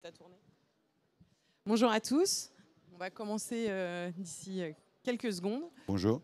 ça tourner. Bonjour à tous. On va commencer d'ici quelques secondes. Bonjour.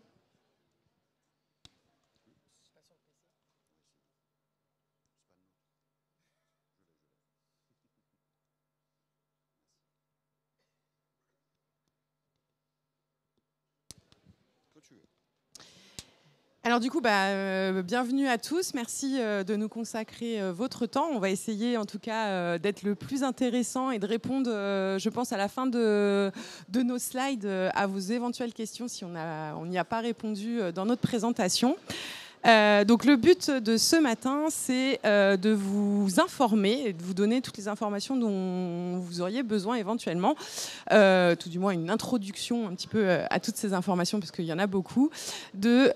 Alors du coup, bienvenue à tous. Merci de nous consacrer votre temps. On va essayer en tout cas d'être le plus intéressant et de répondre, je pense, à la fin de nos slides à vos éventuelles questions si on n'y a pas répondu dans notre présentation. Donc le but de ce matin, c'est de vous informer et de vous donner toutes les informations dont vous auriez besoin éventuellement, tout du moins une introduction un petit peu à toutes ces informations parce qu'il y en a beaucoup, de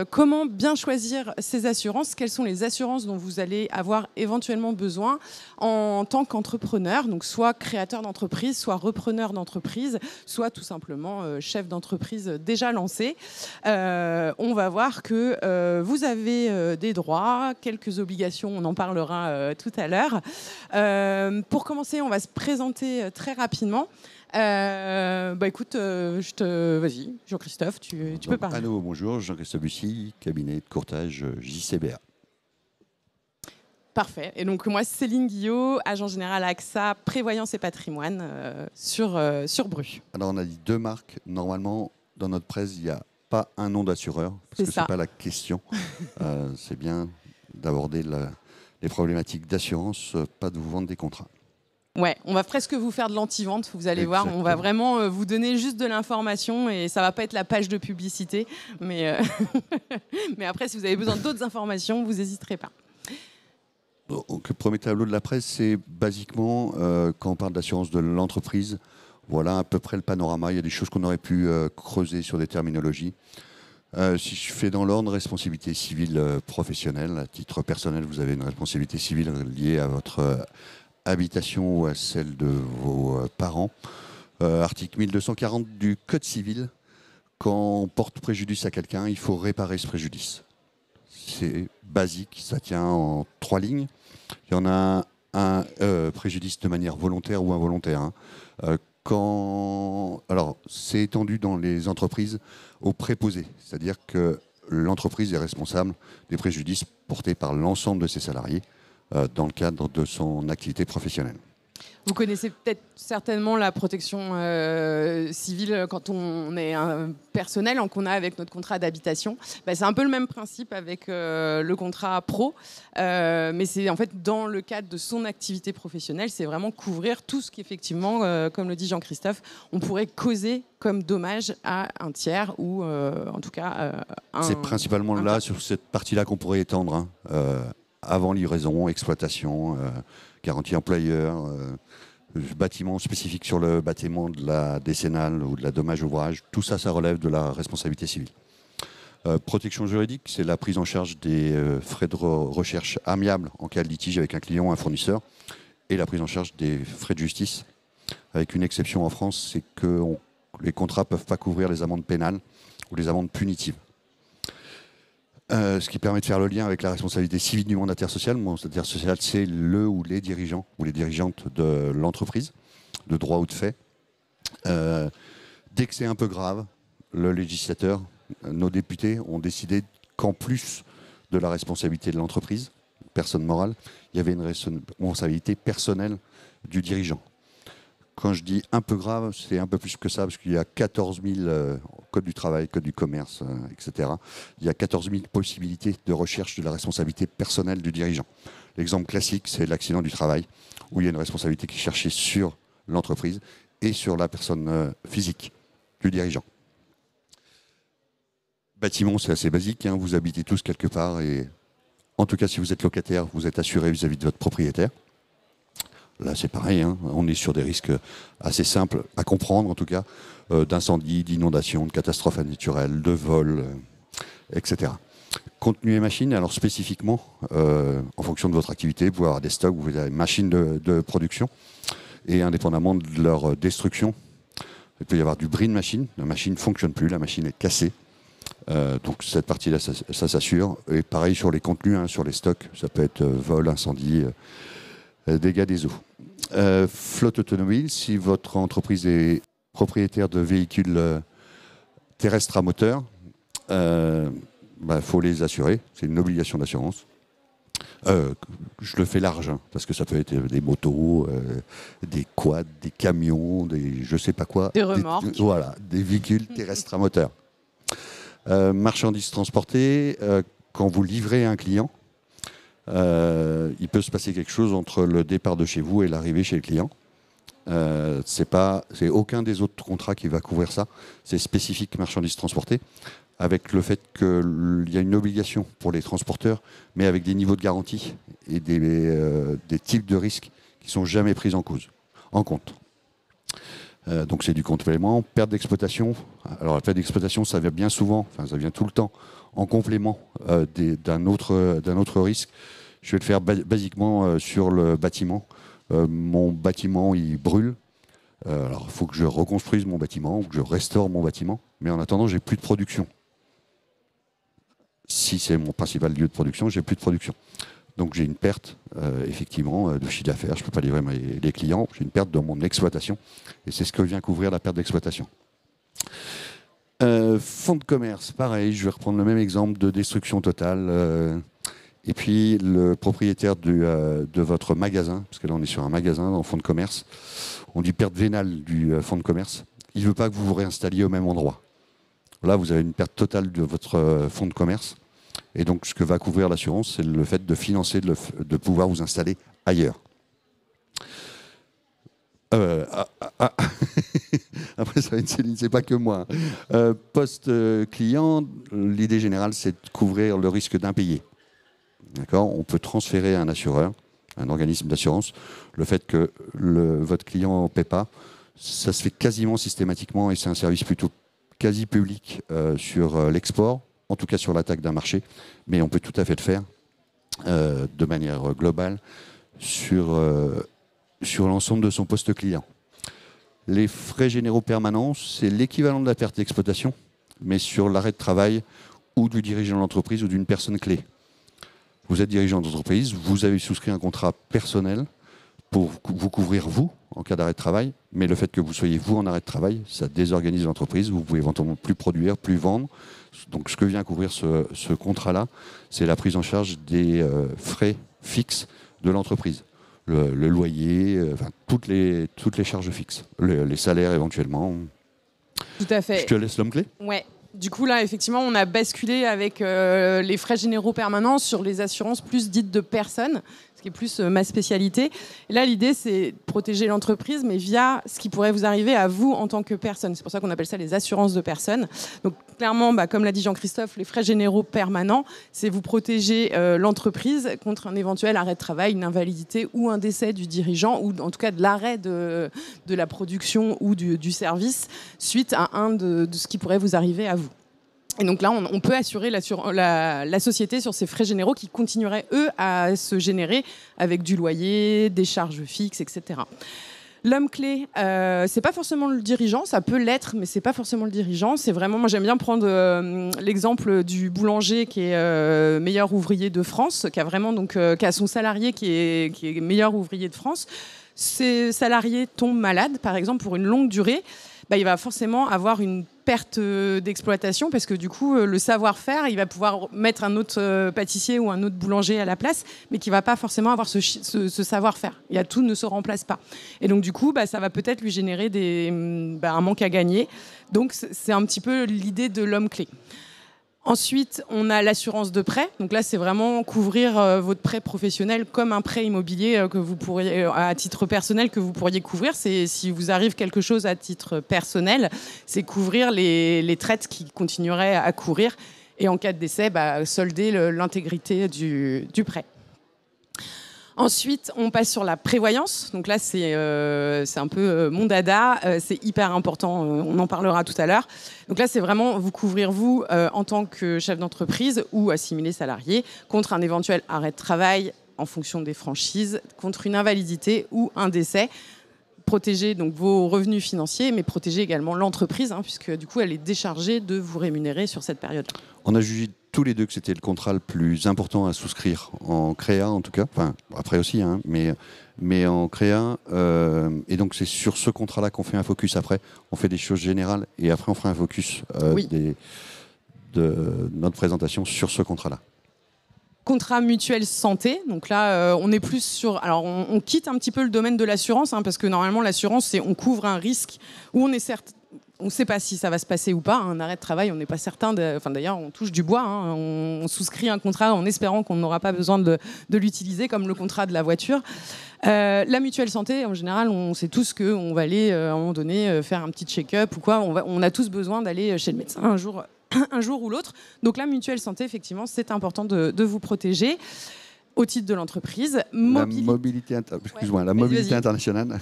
comment bien choisir ces assurances, quelles sont les assurances dont vous allez avoir éventuellement besoin en tant qu'entrepreneur, donc soit créateur d'entreprise, soit repreneur d'entreprise, soit tout simplement chef d'entreprise déjà lancé. On va voir que vous avez des droits, quelques obligations, on en parlera tout à l'heure. Pour commencer, on va se présenter très rapidement. Écoute, vas-y, Jean-Christophe, tu peux parler. Allô, bonjour, Jean-Christophe Bussy, cabinet de courtage JCBA. Parfait. Et donc moi, Céline Guillot, agent général AXA, prévoyance et patrimoine sur Bru. Alors on a dit deux marques. Normalement, dans notre presse, il n'y a pas un nom d'assureur, parce que ce n'est pas la question. C'est bien d'aborder les problématiques d'assurance, pas de vous vendre des contrats. Ouais, on va presque vous faire de l'anti-vente, vous allez voir. On va vraiment vous donner juste de l'information et ça ne va pas être la page de publicité. Mais après, si vous avez besoin d'autres informations, vous n'hésiterez pas. Donc, le premier tableau de la presse, c'est basiquement, quand on parle d'assurance de l'entreprise, voilà à peu près le panorama. Il y a des choses qu'on aurait pu creuser sur des terminologies. Si je fais dans l'ordre, responsabilité civile professionnelle. À titre personnel, vous avez une responsabilité civile liée à votre habitation ou à celle de vos parents. Article 1240 du Code civil. Quand on porte préjudice à quelqu'un, il faut réparer ce préjudice. C'est basique, ça tient en 3 lignes. Il y en a un préjudice de manière volontaire ou involontaire. Alors, c'est étendu dans les entreprises aux préposés, c'est-à-dire que l'entreprise est responsable des préjudices portés par l'ensemble de ses salariés dans le cadre de son activité professionnelle. Vous connaissez peut-être certainement la protection civile quand on est un personnel, qu'on a avec notre contrat d'habitation. C'est un peu le même principe avec le contrat pro, mais c'est en fait dans le cadre de son activité professionnelle, c'est vraiment couvrir tout ce qu'effectivement, comme le dit Jean-Christophe, on pourrait causer comme dommage à un tiers ou en tout cas c'est principalement là, sur cette partie-là qu'on pourrait étendre, avant livraison, exploitation, garantie employeur, bâtiment spécifique sur le bâtiment de la décennale ou de la dommage ouvrage, tout ça, ça relève de la responsabilité civile. Protection juridique, c'est la prise en charge des frais de recherche amiables en cas de litige avec un client ou un fournisseur et la prise en charge des frais de justice. Avec une exception en France, c'est que les contrats ne peuvent pas couvrir les amendes pénales ou les amendes punitives. Ce qui permet de faire le lien avec la responsabilité civile du mandataire social. Le mandataire social, c'est le ou les dirigeants ou les dirigeantes de l'entreprise, de droit ou de fait. Dès que c'est un peu grave, le législateur, nos députés ont décidé qu'en plus de la responsabilité de l'entreprise, personne morale, il y avait une responsabilité personnelle du dirigeant. Quand je dis un peu grave, c'est un peu plus que ça, parce qu'il y a 14 000 code du travail, code du commerce, etc. Il y a 14 000 possibilités de recherche de la responsabilité personnelle du dirigeant. L'exemple classique, c'est l'accident du travail, où il y a une responsabilité qui est cherchée sur l'entreprise et sur la personne physique du dirigeant. Bâtiment, c'est assez basique, vous habitez tous quelque part, et en tout cas, si vous êtes locataire, vous êtes assuré vis-à-vis de votre propriétaire. Là, c'est pareil, on est sur des risques assez simples à comprendre, en tout cas, d'incendie, d'inondation, de catastrophes naturelles, de vol, etc. Contenu et machines, alors spécifiquement, en fonction de votre activité, vous pouvez avoir des stocks, vous avez des machines de production, et indépendamment de leur destruction, il peut y avoir du bris de machine, la machine ne fonctionne plus, la machine est cassée. Donc cette partie-là, ça s'assure. Et pareil sur les contenus, sur les stocks, ça peut être vol, incendie, dégâts des eaux. Flotte automobile, si votre entreprise est propriétaire de véhicules terrestres à moteur, faut les assurer. C'est une obligation d'assurance. Je le fais large, hein, parce que ça peut être des motos, des quads, des camions, des je sais pas quoi. Des remorques. Des véhicules terrestres à moteur. Marchandises transportées, quand vous livrez un client, il peut se passer quelque chose entre le départ de chez vous et l'arrivée chez le client. C'est aucun des autres contrats qui va couvrir ça. C'est spécifique marchandises transportées, avec le fait qu'il y a une obligation pour les transporteurs, mais avec des niveaux de garantie et des types de risques qui ne sont jamais pris en compte. Donc c'est du complément. Perte d'exploitation. Alors la perte d'exploitation, ça vient bien souvent, ça vient tout le temps, en complément d'un autre risque. Je vais le faire basiquement sur le bâtiment. Mon bâtiment, il brûle. Alors il faut que je reconstruise mon bâtiment ou que je restaure mon bâtiment. Mais en attendant, j'ai plus de production. Si c'est mon principal lieu de production, j'ai plus de production. Donc j'ai une perte, effectivement, de chiffre d'affaires. Je ne peux pas livrer les clients. J'ai une perte dans mon exploitation. Et c'est ce que vient couvrir la perte d'exploitation. Fonds de commerce, pareil. Je vais reprendre le même exemple de destruction totale. Et puis le propriétaire de votre magasin, parce que là on est sur un magasin dans le fonds de commerce, on dit perte vénale du fonds de commerce. Il ne veut pas que vous vous réinstalliez au même endroit. Là, vous avez une perte totale de votre fonds de commerce. Et donc, ce que va couvrir l'assurance, c'est le fait de financer, de pouvoir vous installer ailleurs. Après, ça va être Céline, c'est pas que moi. Post-client, l'idée générale, c'est de couvrir le risque d'impayé. D'accord ? On peut transférer à un assureur, un organisme d'assurance, le fait que votre client ne paie pas. Ça se fait quasiment systématiquement et c'est un service plutôt quasi public sur l'export, en tout cas sur l'attaque d'un marché, mais on peut tout à fait le faire de manière globale sur l'ensemble de son poste client. Les frais généraux permanents, c'est l'équivalent de la perte d'exploitation, mais sur l'arrêt de travail ou du dirigeant de l'entreprise ou d'une personne clé. Vous êtes dirigeant d'entreprise, vous avez souscrit un contrat personnel pour vous couvrir vous en cas d'arrêt de travail, mais le fait que vous soyez vous en arrêt de travail, ça désorganise l'entreprise, vous pouvez éventuellement plus produire, plus vendre. Donc ce que vient couvrir ce contrat-là, c'est la prise en charge des frais fixes de l'entreprise. Le loyer, toutes les charges fixes, les salaires éventuellement. Tout à fait. Je te laisse l'homme clé. Ouais. Du coup, là, effectivement, on a basculé avec les frais généraux permanents sur les assurances plus dites de personnes, ce qui est plus ma spécialité. Et là, l'idée, c'est de protéger l'entreprise, mais via ce qui pourrait vous arriver à vous en tant que personne. C'est pour ça qu'on appelle ça les assurances de personnes. Donc, clairement, comme l'a dit Jean-Christophe, les frais généraux permanents, c'est vous protéger l'entreprise contre un éventuel arrêt de travail, une invalidité ou un décès du dirigeant, ou en tout cas de l'arrêt de la production ou du service suite à un de ce qui pourrait vous arriver à vous. Et donc là, on peut assurer la société sur ces frais généraux qui continueraient, eux, à se générer avec du loyer, des charges fixes, etc. L'homme clé, c'est pas forcément le dirigeant, ça peut l'être, mais c'est pas forcément le dirigeant. C'est vraiment, moi j'aime bien prendre l'exemple du boulanger qui est meilleur ouvrier de France, qui a vraiment qui a son salarié qui est meilleur ouvrier de France. Ces salariés tombent malades, par exemple, pour une longue durée. Il va forcément avoir une perte d'exploitation parce que du coup, le savoir-faire, il va pouvoir mettre un autre pâtissier ou un autre boulanger à la place, mais qui ne va pas forcément avoir ce savoir-faire. Tout ne se remplace pas. Et donc, du coup, ça va peut-être lui générer un manque à gagner. Donc, c'est un petit peu l'idée de l'homme clé. Ensuite, on a l'assurance de prêt. Donc là, c'est vraiment couvrir votre prêt professionnel comme un prêt immobilier que vous pourriez, à titre personnel, que vous pourriez couvrir. C'est si vous arrive quelque chose à titre personnel, c'est couvrir les traites qui continueraient à courir et en cas de décès, solder l'intégrité du prêt. Ensuite, on passe sur la prévoyance. Donc là, c'est un peu mon dada. C'est hyper important. On en parlera tout à l'heure. Donc là, c'est vraiment vous couvrir, vous, en tant que chef d'entreprise ou assimilé salarié, contre un éventuel arrêt de travail en fonction des franchises, contre une invalidité ou un décès. Protéger donc vos revenus financiers, mais protéger également l'entreprise, puisque du coup, elle est déchargée de vous rémunérer sur cette période. On a jugé tous les deux que c'était le contrat le plus important à souscrire en créa en tout cas, enfin après aussi, hein, mais en créa. Et donc c'est sur ce contrat-là qu'on fait un focus après. On fait des choses générales et après on fera un focus de notre présentation sur ce contrat-là. Contrat mutuel santé, donc là on est plus sur... Alors on quitte un petit peu le domaine de l'assurance, hein, parce que normalement l'assurance c'est on couvre un risque où on est certes... On ne sait pas si ça va se passer ou pas. Un arrêt de travail, on n'est pas certain. Enfin, d'ailleurs, on touche du bois. Hein. On souscrit un contrat en espérant qu'on n'aura pas besoin de l'utiliser, comme le contrat de la voiture. La mutuelle santé, en général, on sait tous qu'on va aller, à un moment donné, faire un petit check-up ou quoi. On a tous besoin d'aller chez le médecin un jour ou l'autre. Donc la mutuelle santé, effectivement, c'est important de vous protéger. Au titre de l'entreprise. La mobilité internationale,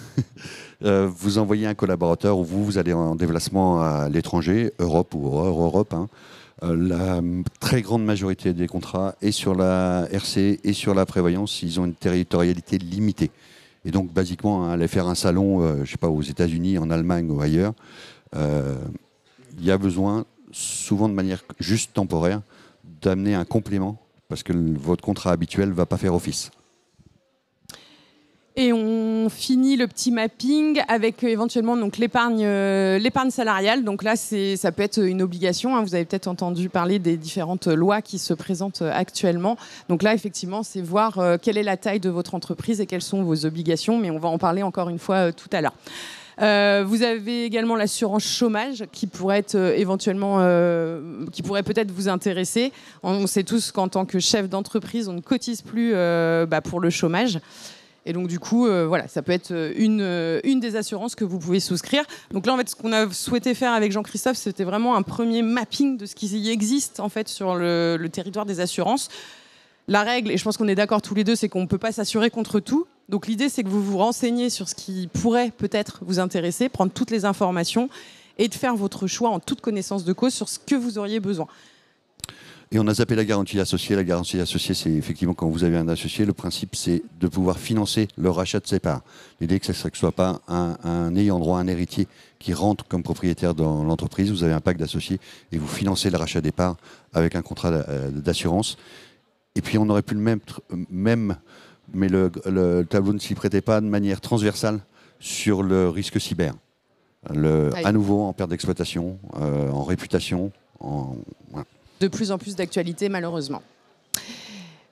vous envoyez un collaborateur ou vous allez en déplacement à l'étranger, Europe ou hors Europe. Hein. La très grande majorité des contrats est sur la RC et sur la prévoyance, ils ont une territorialité limitée. Et donc, basiquement, aller faire un salon, je sais pas, aux États-Unis, en Allemagne ou ailleurs, il y a besoin, souvent de manière juste temporaire, d'amener un complément parce que votre contrat habituel ne va pas faire office. Et on finit le petit mapping avec éventuellement donc, l'épargne salariale. Donc là, ça peut être une obligation. Hein. Vous avez peut-être entendu parler des différentes lois qui se présentent actuellement. Donc là, effectivement, c'est voir quelle est la taille de votre entreprise et quelles sont vos obligations. Mais on va en parler encore une fois tout à l'heure. Vous avez également l'assurance chômage qui pourrait être éventuellement, qui pourrait peut-être vous intéresser. On sait tous qu'en tant que chef d'entreprise, on ne cotise plus pour le chômage. Et donc du coup, voilà, ça peut être une des assurances que vous pouvez souscrire. Donc là, en fait, ce qu'on a souhaité faire avec Jean-Christophe, c'était vraiment un premier mapping de ce qui existe en fait sur le territoire des assurances. La règle, et je pense qu'on est d'accord tous les deux, c'est qu'on ne peut pas s'assurer contre tout. Donc l'idée, c'est que vous vous renseignez sur ce qui pourrait peut-être vous intéresser, prendre toutes les informations et de faire votre choix en toute connaissance de cause sur ce que vous auriez besoin. Et on a zappé la garantie associée. La garantie associée, c'est effectivement quand vous avez un associé, le principe, c'est de pouvoir financer le rachat de ses parts. L'idée, que ce ne soit pas un ayant droit, un héritier qui rentre comme propriétaire dans l'entreprise. Vous avez un pacte d'associés et vous financez le rachat des parts avec un contrat d'assurance. Et puis on aurait pu le même mais le tableau ne s'y prêtait pas de manière transversale sur le risque cyber. À nouveau en perte d'exploitation, en réputation. Voilà. De plus en plus d'actualité, malheureusement.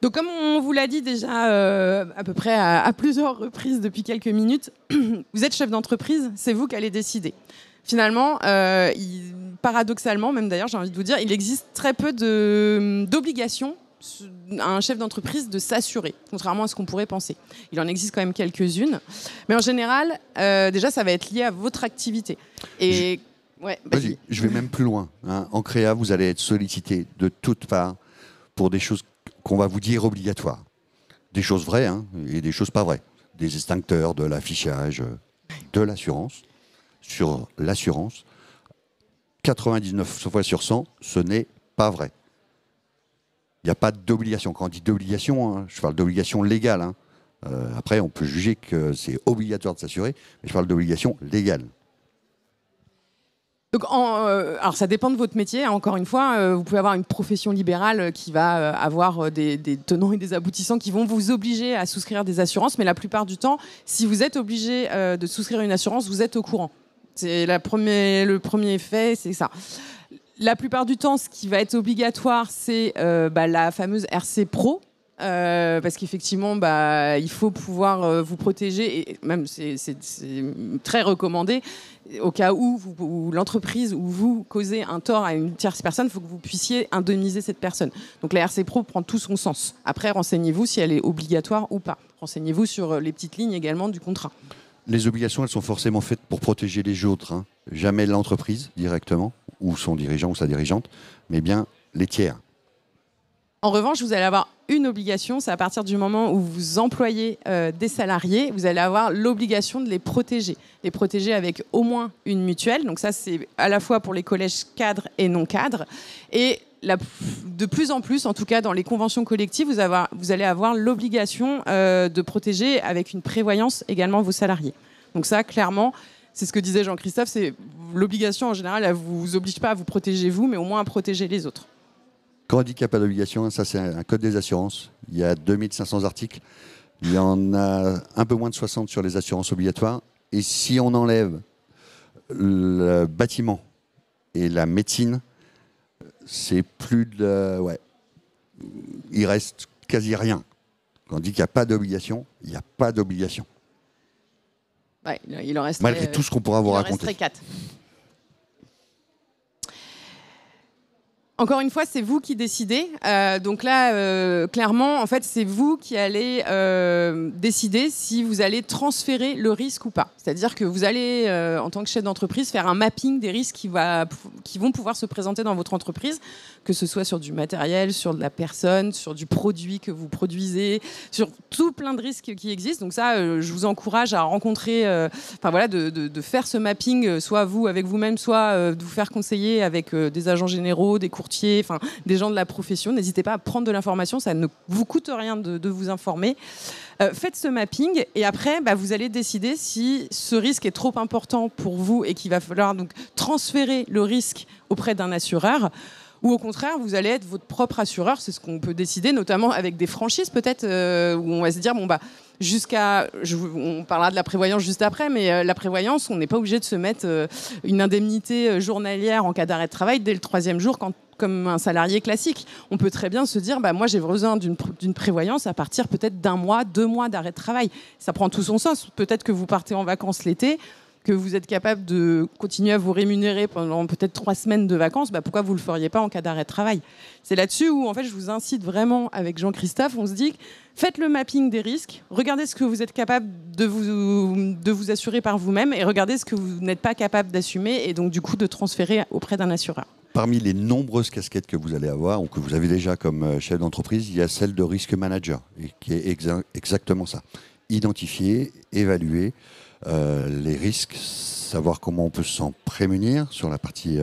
Donc comme on vous l'a dit déjà à peu près à plusieurs reprises depuis quelques minutes, vous êtes chef d'entreprise, c'est vous qui allez décider. Finalement, paradoxalement, même d'ailleurs, j'ai envie de vous dire, il existe très peu d'obligations à un chef d'entreprise de s'assurer, contrairement à ce qu'on pourrait penser. Il en existe quand même quelques-unes, mais en général, déjà, ça va être lié à votre activité. Et vas-y, je vais même plus loin. Hein. En créa, vous allez être sollicité de toutes parts pour des choses qu'on va vous dire obligatoires. Des choses vraies hein, et des choses pas vraies. Des extincteurs, de l'affichage, de l'assurance. Sur l'assurance, 99 fois sur 100, ce n'est pas vrai. Il n'y a pas d'obligation. Quand on dit d'obligation, hein, je parle d'obligation légale. Hein. Après, on peut juger que c'est obligatoire de s'assurer, mais je parle d'obligation légale. Donc, alors ça dépend de votre métier. Encore une fois, vous pouvez avoir une profession libérale qui va avoir des tenants et des aboutissants qui vont vous obliger à souscrire des assurances. Mais la plupart du temps, si vous êtes obligé de souscrire une assurance, vous êtes au courant. C'est le premier fait, c'est ça. La plupart du temps, ce qui va être obligatoire, c'est la fameuse RC Pro. Parce qu'effectivement, il faut pouvoir vous protéger, et même c'est très recommandé, au cas où l'entreprise ou vous causez un tort à une tierce personne, il faut que vous puissiez indemniser cette personne. Donc la RC Pro prend tout son sens. Après, renseignez-vous si elle est obligatoire ou pas. Renseignez-vous sur les petites lignes également du contrat. Les obligations, elles sont forcément faites pour protéger les autres. Hein. Jamais l'entreprise directement, ou son dirigeant ou sa dirigeante, mais bien les tiers. En revanche, vous allez avoir une obligation, c'est à partir du moment où vous employez des salariés, vous allez avoir l'obligation de les protéger avec au moins une mutuelle. Donc ça, c'est à la fois pour les collèges cadres et non cadres. Et de plus en plus, en tout cas dans les conventions collectives, vous allez avoir l'obligation de protéger avec une prévoyance également vos salariés. Donc ça, clairement, c'est ce que disait Jean-Christophe, c'est l'obligation en général, elle ne vous oblige pas à vous protéger vous, mais au moins à protéger les autres. Quand on dit qu'il n'y a pas d'obligation, ça c'est un code des assurances. Il y a 2500 articles. Il y en a un peu moins de 60 sur les assurances obligatoires. Et si on enlève le bâtiment et la médecine, c'est plus de... Ouais. Il reste quasi rien. Quand on dit qu'il n'y a pas d'obligation, il n'y a pas d'obligation. Ouais, il en resterait, malgré tout ce qu'on pourra vous raconter. Il en resterait 4. Encore une fois, c'est vous qui décidez. Donc là, clairement, en fait, c'est vous qui allez décider si vous allez transférer le risque ou pas. C'est-à-dire que vous allez, en tant que chef d'entreprise, faire un mapping des risques qui vont pouvoir se présenter dans votre entreprise, que ce soit sur du matériel, sur de la personne, sur du produit que vous produisez, sur tout plein de risques qui existent. Donc ça, je vous encourage à rencontrer, de faire ce mapping, soit vous avec vous-même, soit de vous faire conseiller avec des agents généraux, des courtiers, des gens de la profession. N'hésitez pas à prendre de l'information, ça ne vous coûte rien de vous informer. Faites ce mapping et après, vous allez décider si ce risque est trop important pour vous et qu'il va falloir donc transférer le risque auprès d'un assureur. Ou au contraire, vous allez être votre propre assureur, c'est ce qu'on peut décider, notamment avec des franchises peut-être, où on va se dire, on parlera de la prévoyance juste après, mais la prévoyance, on n'est pas obligé de se mettre une indemnité journalière en cas d'arrêt de travail dès le 3e jour, comme un salarié classique. On peut très bien se dire, moi j'ai besoin d'une prévoyance à partir peut-être d'1 mois, 2 mois d'arrêt de travail. Ça prend tout son sens. Peut-être que vous partez en vacances l'été, que vous êtes capable de continuer à vous rémunérer pendant peut-être 3 semaines de vacances, pourquoi vous ne le feriez pas en cas d'arrêt de travail? C'est là-dessus où en fait, je vous incite vraiment avec Jean-Christophe, on se dit, faites le mapping des risques, regardez ce que vous êtes capable de vous assurer par vous-même et regardez ce que vous n'êtes pas capable d'assumer et donc du coup de transférer auprès d'un assureur. Parmi les nombreuses casquettes que vous allez avoir ou que vous avez déjà comme chef d'entreprise, il y a celle de risque manager, et qui est exactement ça. Identifier, évaluer les risques, savoir comment on peut s'en prémunir sur la partie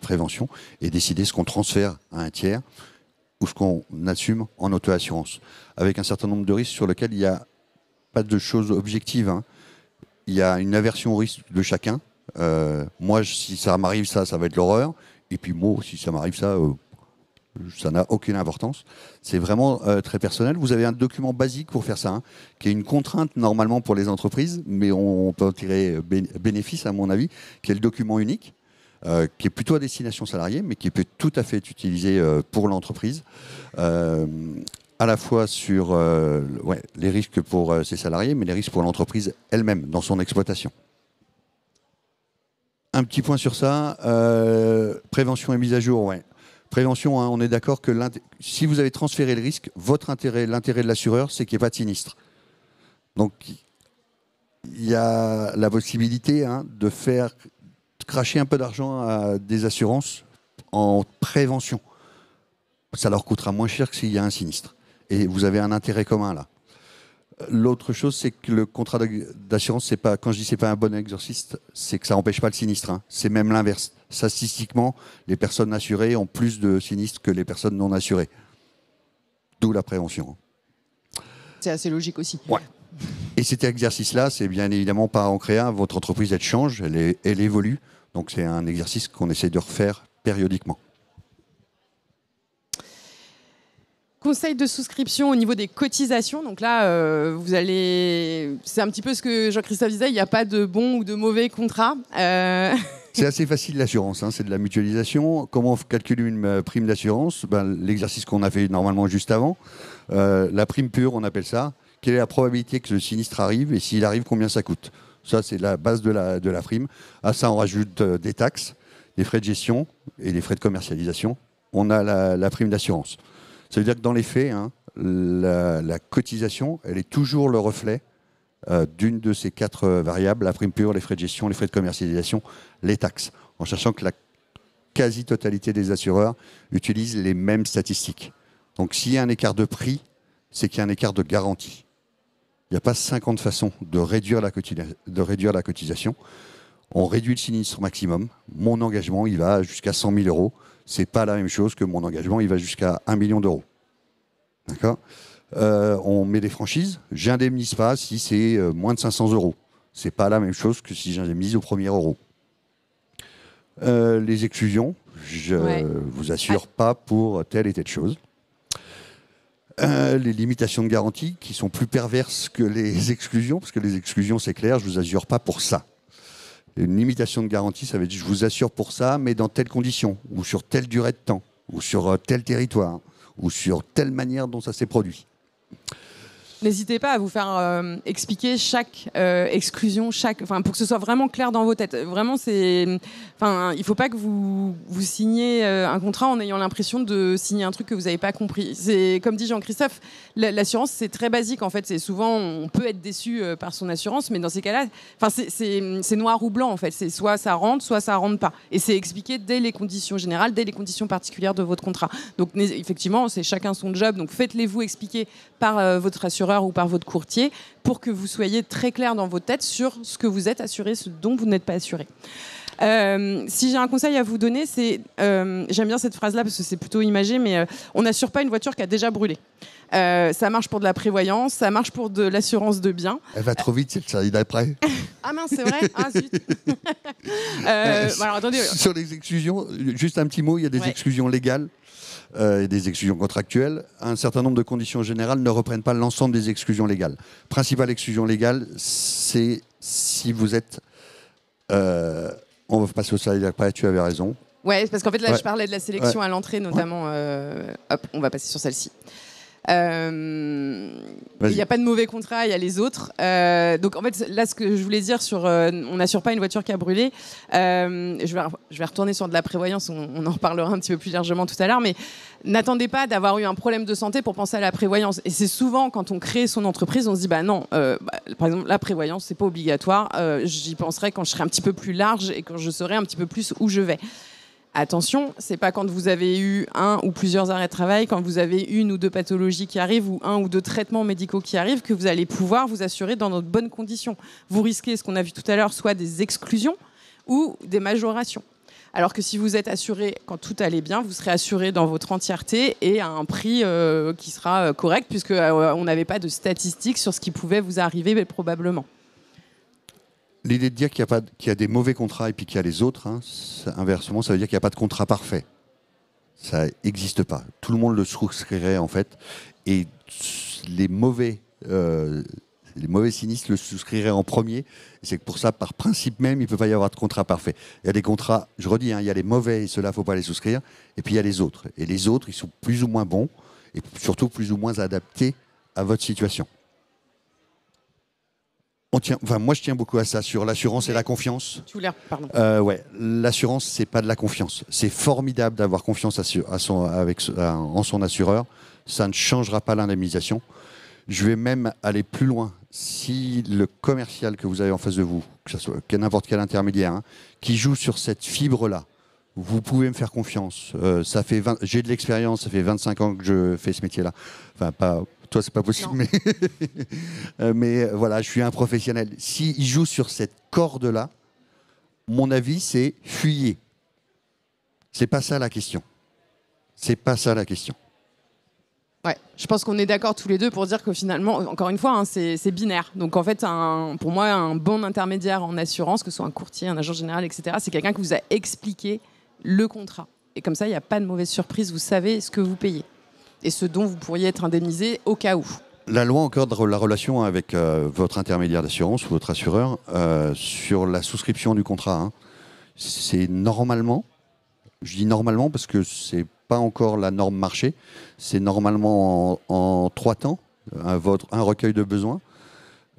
prévention et décider ce qu'on transfère à un tiers ou ce qu'on assume en auto-assurance. Avec un certain nombre de risques sur lesquels il n'y a pas de choses objectives. Il y a une aversion au risque de chacun. Moi, si ça m'arrive ça va être l'horreur. Et puis moi, si ça m'arrive ça n'a aucune importance. C'est vraiment très personnel. Vous avez un document basique pour faire ça, qui est une contrainte normalement pour les entreprises, mais on peut en tirer bénéfice à mon avis, qui est le document unique, qui est plutôt à destination salariée, mais qui peut tout à fait être utilisé pour l'entreprise, à la fois sur les risques pour ses salariés, mais les risques pour l'entreprise elle-même, dans son exploitation. Un petit point sur ça, prévention et mise à jour, Prévention, on est d'accord que si vous avez transféré le risque, votre intérêt, l'intérêt de l'assureur, c'est qu'il n'y ait pas de sinistre. Donc, il y a la possibilité de faire cracher un peu d'argent à des assurances en prévention. Ça leur coûtera moins cher que s'il y a un sinistre. Et vous avez un intérêt commun là. L'autre chose, c'est que le contrat d'assurance, c'est pas, quand je dis c'est pas un bon exorciste, c'est que ça n'empêche pas le sinistre. C'est même l'inverse. Statistiquement, les personnes assurées ont plus de sinistres que les personnes non assurées. D'où la prévention. C'est assez logique aussi. Ouais. Et cet exercice-là, c'est bien évidemment pas ancré. Votre entreprise, elle change, elle évolue. Donc c'est un exercice qu'on essaie de refaire périodiquement. Conseil de souscription au niveau des cotisations. Donc là, c'est un petit peu ce que Jean-Christophe disait, il n'y a pas de bon ou de mauvais contrat. C'est assez facile l'assurance, c'est de la mutualisation. Comment on calcule une prime d'assurance? L'exercice qu'on a fait normalement juste avant. La prime pure, on appelle ça. Quelle est la probabilité que le sinistre arrive et s'il arrive, combien ça coûte? Ça, c'est la base de la prime. À ça, on rajoute des taxes, des frais de gestion et des frais de commercialisation. On a la prime d'assurance. Ça veut dire que dans les faits, la cotisation, elle est toujours le reflet d'une de ces 4 variables, la prime pure, les frais de gestion, les frais de commercialisation, les taxes, en sachant que la quasi-totalité des assureurs utilisent les mêmes statistiques. Donc s'il y a un écart de prix, c'est qu'il y a un écart de garantie. Il n'y a pas 50 façons de réduire la cotisation. On réduit le sinistre maximum. Mon engagement, il va jusqu'à 100 000 euros. Ce n'est pas la même chose que mon engagement, il va jusqu'à 1 million d'euros. D'accord ? On met des franchises. J'indemnise pas si c'est moins de 500 euros. Ce n'est pas la même chose que si j'indemnise au premier euro. Les exclusions, Je vous assure pas pour telle et telle chose. Les limitations de garantie qui sont plus perverses que les exclusions, parce que les exclusions, c'est clair, je vous assure pas pour ça. Une limitation de garantie, ça veut dire je vous assure pour ça, mais dans telles conditions, ou sur telle durée de temps, ou sur tel territoire, ou sur telle manière dont ça s'est produit. N'hésitez pas à vous faire expliquer chaque exclusion, pour que ce soit vraiment clair dans vos têtes. Vraiment, il ne faut pas que vous signiez un contrat en ayant l'impression de signer un truc que vous n'avez pas compris. C'est comme dit Jean-Christophe, l'assurance c'est très basique en fait. C'est souvent on peut être déçu par son assurance, mais dans ces cas-là, c'est noir ou blanc en fait. C'est soit ça rentre pas. Et c'est expliqué dès les conditions générales, dès les conditions particulières de votre contrat. Donc effectivement, c'est chacun son job. Donc faites-les-vous expliquer par votre assureur ou par votre courtier pour que vous soyez très clair dans votre tête sur ce que vous êtes assuré, ce dont vous n'êtes pas assuré. Si j'ai un conseil à vous donner, c'est j'aime bien cette phrase-là parce que c'est plutôt imagé, mais on n'assure pas une voiture qui a déjà brûlé. Ça marche pour de la prévoyance, ça marche pour de l'assurance de biens. Elle va trop vite, cette série d'après. Ah mince, c'est vrai. Ah zut. Alors attendez. Sur les exclusions, juste un petit mot, il y a des exclusions légales. Et des exclusions contractuelles, un certain nombre de conditions générales ne reprennent pas l'ensemble des exclusions légales. Principale exclusion légale, c'est si vous êtes... on va passer au slide après, tu avais raison. Ouais, parce qu'en fait là je parlais de la sélection à l'entrée notamment. Hop, on va passer sur celle-ci. Il n'y a pas de mauvais contrat, il y a les autres. Donc en fait, là, ce que je voulais dire sur on n'assure pas une voiture qui a brûlé, je vais retourner sur de la prévoyance, on en reparlera un petit peu plus largement tout à l'heure, mais n'attendez pas d'avoir eu un problème de santé pour penser à la prévoyance. Et c'est souvent, quand on crée son entreprise, on se dit, bah non, par exemple, la prévoyance, c'est pas obligatoire, j'y penserai quand je serai un petit peu plus large et quand je saurai un petit peu plus où je vais. Attention, c'est pas quand vous avez eu un ou plusieurs arrêts de travail, quand vous avez une ou deux pathologies qui arrivent ou un ou deux traitements médicaux qui arrivent que vous allez pouvoir vous assurer dans de bonnes conditions. Vous risquez, ce qu'on a vu tout à l'heure, soit des exclusions ou des majorations. Alors que si vous êtes assuré quand tout allait bien, vous serez assuré dans votre entièreté et à un prix qui sera correct puisqu'on n'avait pas de statistiques sur ce qui pouvait vous arriver mais probablement. L'idée de dire qu'il y a des mauvais contrats et puis qu'il y a les autres, inversement, ça veut dire qu'il n'y a pas de contrat parfait. Ça n'existe pas. Tout le monde le souscrirait en fait. Et les mauvais sinistres le souscriraient en premier. C'est que pour ça, par principe même, il ne peut pas y avoir de contrat parfait. Il y a des contrats, je redis, il y a les mauvais et ceux-là, il ne faut pas les souscrire. Et puis il y a les autres. Et les autres, ils sont plus ou moins bons et surtout plus ou moins adaptés à votre situation. Moi, je tiens beaucoup à ça, sur l'assurance et la confiance. Tu voulais, pardon. L'assurance, c'est pas de la confiance. C'est formidable d'avoir confiance en son assureur. Ça ne changera pas l'indemnisation. Je vais même aller plus loin. Si le commercial que vous avez en face de vous, que ce soit n'importe quel intermédiaire, qui joue sur cette fibre-là, vous pouvez me faire confiance. J'ai de l'expérience, ça fait 25 ans que je fais ce métier-là. Enfin, pas... Toi, c'est pas possible, mais voilà, je suis un professionnel. S'il joue sur cette corde-là, mon avis, c'est fuyez. C'est pas ça la question. C'est pas ça la question. Ouais, je pense qu'on est d'accord tous les deux pour dire que finalement, encore une fois, c'est binaire. Donc en fait, pour moi, un bon intermédiaire en assurance, que ce soit un courtier, un agent général, etc., c'est quelqu'un qui vous a expliqué le contrat. Et comme ça, il n'y a pas de mauvaise surprise, vous savez ce que vous payez. Et ce dont vous pourriez être indemnisé au cas où. La loi encadre la relation avec votre intermédiaire d'assurance ou votre assureur sur la souscription du contrat. C'est normalement, je dis normalement parce que c'est pas encore la norme marché, c'est normalement en 3 temps, un recueil de besoins,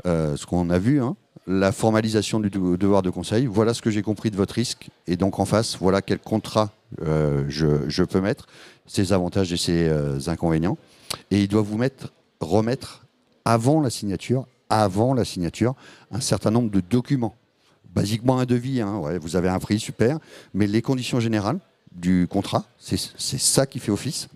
ce qu'on a vu, la formalisation du devoir de conseil, voilà ce que j'ai compris de votre risque, et donc en face, voilà quel contrat je peux mettre, ses avantages et ses inconvénients, et il doit vous remettre avant la signature, un certain nombre de documents. Basiquement un devis, vous avez un prix, super, mais les conditions générales du contrat, c'est ça qui fait office.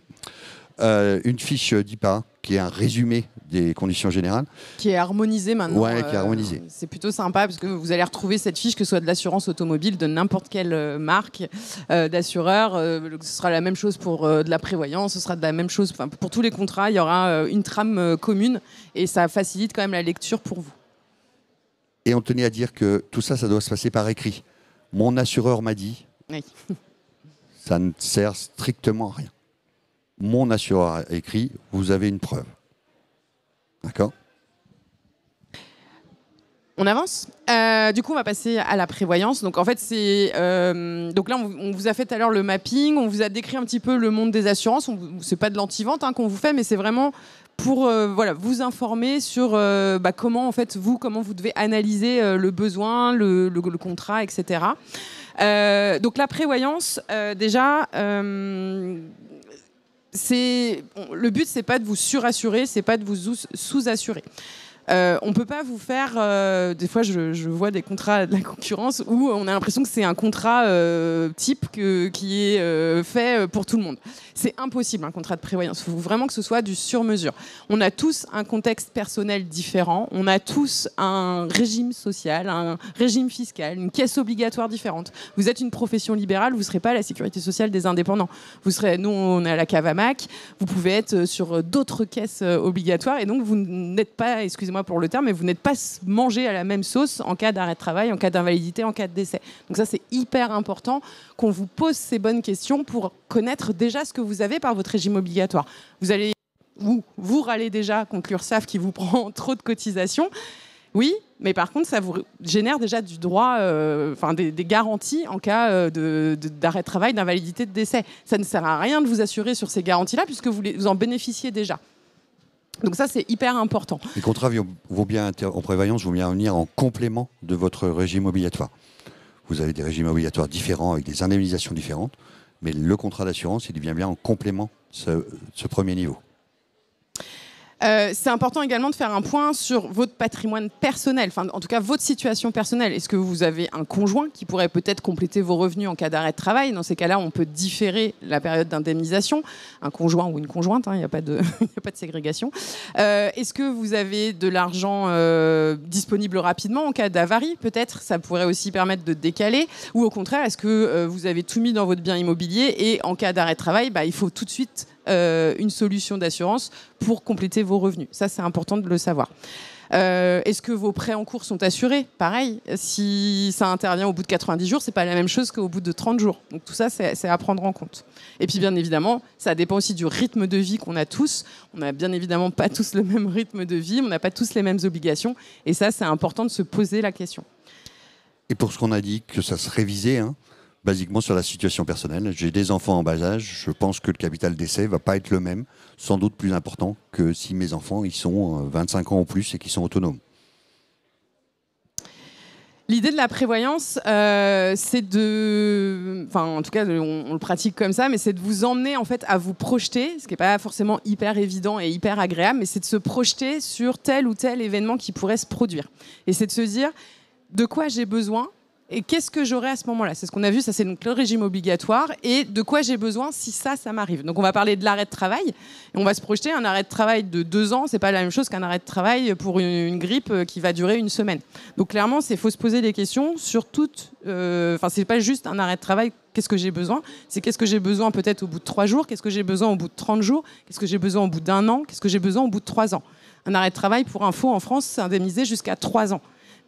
Une fiche d'IPA, qui est un résumé des conditions générales. Qui est harmonisée maintenant. Ouais, qui est harmonisée. C'est plutôt sympa parce que vous allez retrouver cette fiche, que ce soit de l'assurance automobile, de n'importe quelle marque d'assureur. Ce sera la même chose pour de la prévoyance, ce sera de la même chose. Pour tous les contrats, il y aura une trame commune et ça facilite quand même la lecture pour vous. Et on tenait à dire que tout ça, ça doit se passer par écrit. Mon assureur m'a dit... Oui. ça ne sert strictement à rien. Mon assureur a écrit, vous avez une preuve. D'accord ? On avance. Du coup, on va passer à la prévoyance. Donc, en fait, donc là, on vous a fait tout à l'heure le mapping, on vous a décrit un petit peu le monde des assurances. C'est pas de l'anti-vente qu'on vous fait, mais c'est vraiment pour vous informer sur comment, en fait, comment vous devez analyser le besoin, le contrat, etc. Donc, la prévoyance, déjà, le but, c'est pas de vous surassurer, c'est pas de vous sous-assurer. On ne peut pas vous faire... des fois, je vois des contrats de la concurrence où on a l'impression que c'est un contrat type qui est fait pour tout le monde. C'est impossible, un contrat de prévoyance. Il faut vraiment que ce soit du sur-mesure. On a tous un contexte personnel différent. On a tous un régime social, un régime fiscal, une caisse obligatoire différente. Vous êtes une profession libérale, vous ne serez pas à la sécurité sociale des indépendants. Nous, on est à la Cavamac. Vous pouvez être sur d'autres caisses obligatoires. Et donc, vous n'êtes pas, excusez-moi pour le terme, mais vous n'êtes pas mangé à la même sauce en cas d'arrêt de travail, en cas d'invalidité, en cas de décès. Donc ça, c'est hyper important qu'on vous pose ces bonnes questions pour connaître déjà ce que vous avez par votre régime obligatoire. Vous allez vous râler déjà contre l'URSSAF qui vous prend trop de cotisations. Oui, mais par contre, ça vous génère déjà du droit, des garanties en cas d'arrêt de travail, d'invalidité, de décès. Ça ne sert à rien de vous assurer sur ces garanties-là puisque vous en bénéficiez déjà. Donc ça, c'est hyper important. Les contrats en prévoyance vont bien venir en complément de votre régime obligatoire. Vous avez des régimes obligatoires différents avec des indemnisations différentes, mais le contrat d'assurance, il vient bien en complément ce premier niveau. C'est important également de faire un point sur votre patrimoine personnel, en tout cas votre situation personnelle. Est-ce que vous avez un conjoint qui pourrait peut-être compléter vos revenus en cas d'arrêt de travail ? Dans ces cas-là, on peut différer la période d'indemnisation. Un conjoint ou une conjointe, il n'y a pas de ségrégation. Est-ce que vous avez de l'argent disponible rapidement en cas d'avarie ? Peut-être, ça pourrait aussi permettre de décaler. Ou au contraire, est-ce que vous avez tout mis dans votre bien immobilier et en cas d'arrêt de travail, il faut tout de suite une solution d'assurance pour compléter vos revenus. Ça, c'est important de le savoir. Est-ce que vos prêts en cours sont assurés ? Pareil, si ça intervient au bout de 90 jours, c'est pas la même chose qu'au bout de 30 jours. Donc tout ça, c'est à prendre en compte. Et puis bien évidemment, ça dépend aussi du rythme de vie qu'on a tous. On n'a bien évidemment pas tous le même rythme de vie, on n'a pas tous les mêmes obligations. Et ça, c'est important de se poser la question. Et pour ce qu'on a dit, que ça se révisait, basiquement sur la situation personnelle. J'ai des enfants en bas âge, je pense que le capital d'essai ne va pas être le même, sans doute plus important que si mes enfants ils sont 25 ans ou plus et qu'ils sont autonomes. L'idée de la prévoyance, c'est en tout cas, on le pratique comme ça, mais c'est de vous emmener en fait à vous projeter, ce qui n'est pas forcément hyper évident et hyper agréable, mais c'est de se projeter sur tel ou tel événement qui pourrait se produire. Et c'est de se dire de quoi j'ai besoin. Et qu'est-ce que j'aurai à ce moment-là ? C'est ce qu'on a vu, ça c'est donc le régime obligatoire. Et de quoi j'ai besoin si ça m'arrive ? Donc on va parler de l'arrêt de travail. Et on va se projeter, un arrêt de travail de 2 ans, c'est pas la même chose qu'un arrêt de travail pour une grippe qui va durer 1 semaine. Donc clairement, il faut se poser des questions sur toutes... c'est pas juste un arrêt de travail, qu'est-ce que j'ai besoin ? C'est qu'est-ce que j'ai besoin peut-être au bout de 3 jours ? Qu'est-ce que j'ai besoin au bout de 30 jours ? Qu'est-ce que j'ai besoin au bout d'1 an ? Qu'est-ce que j'ai besoin au bout de 3 ans ? Un arrêt de travail, pour info, en France, c'est indemnisé jusqu'à 3 ans.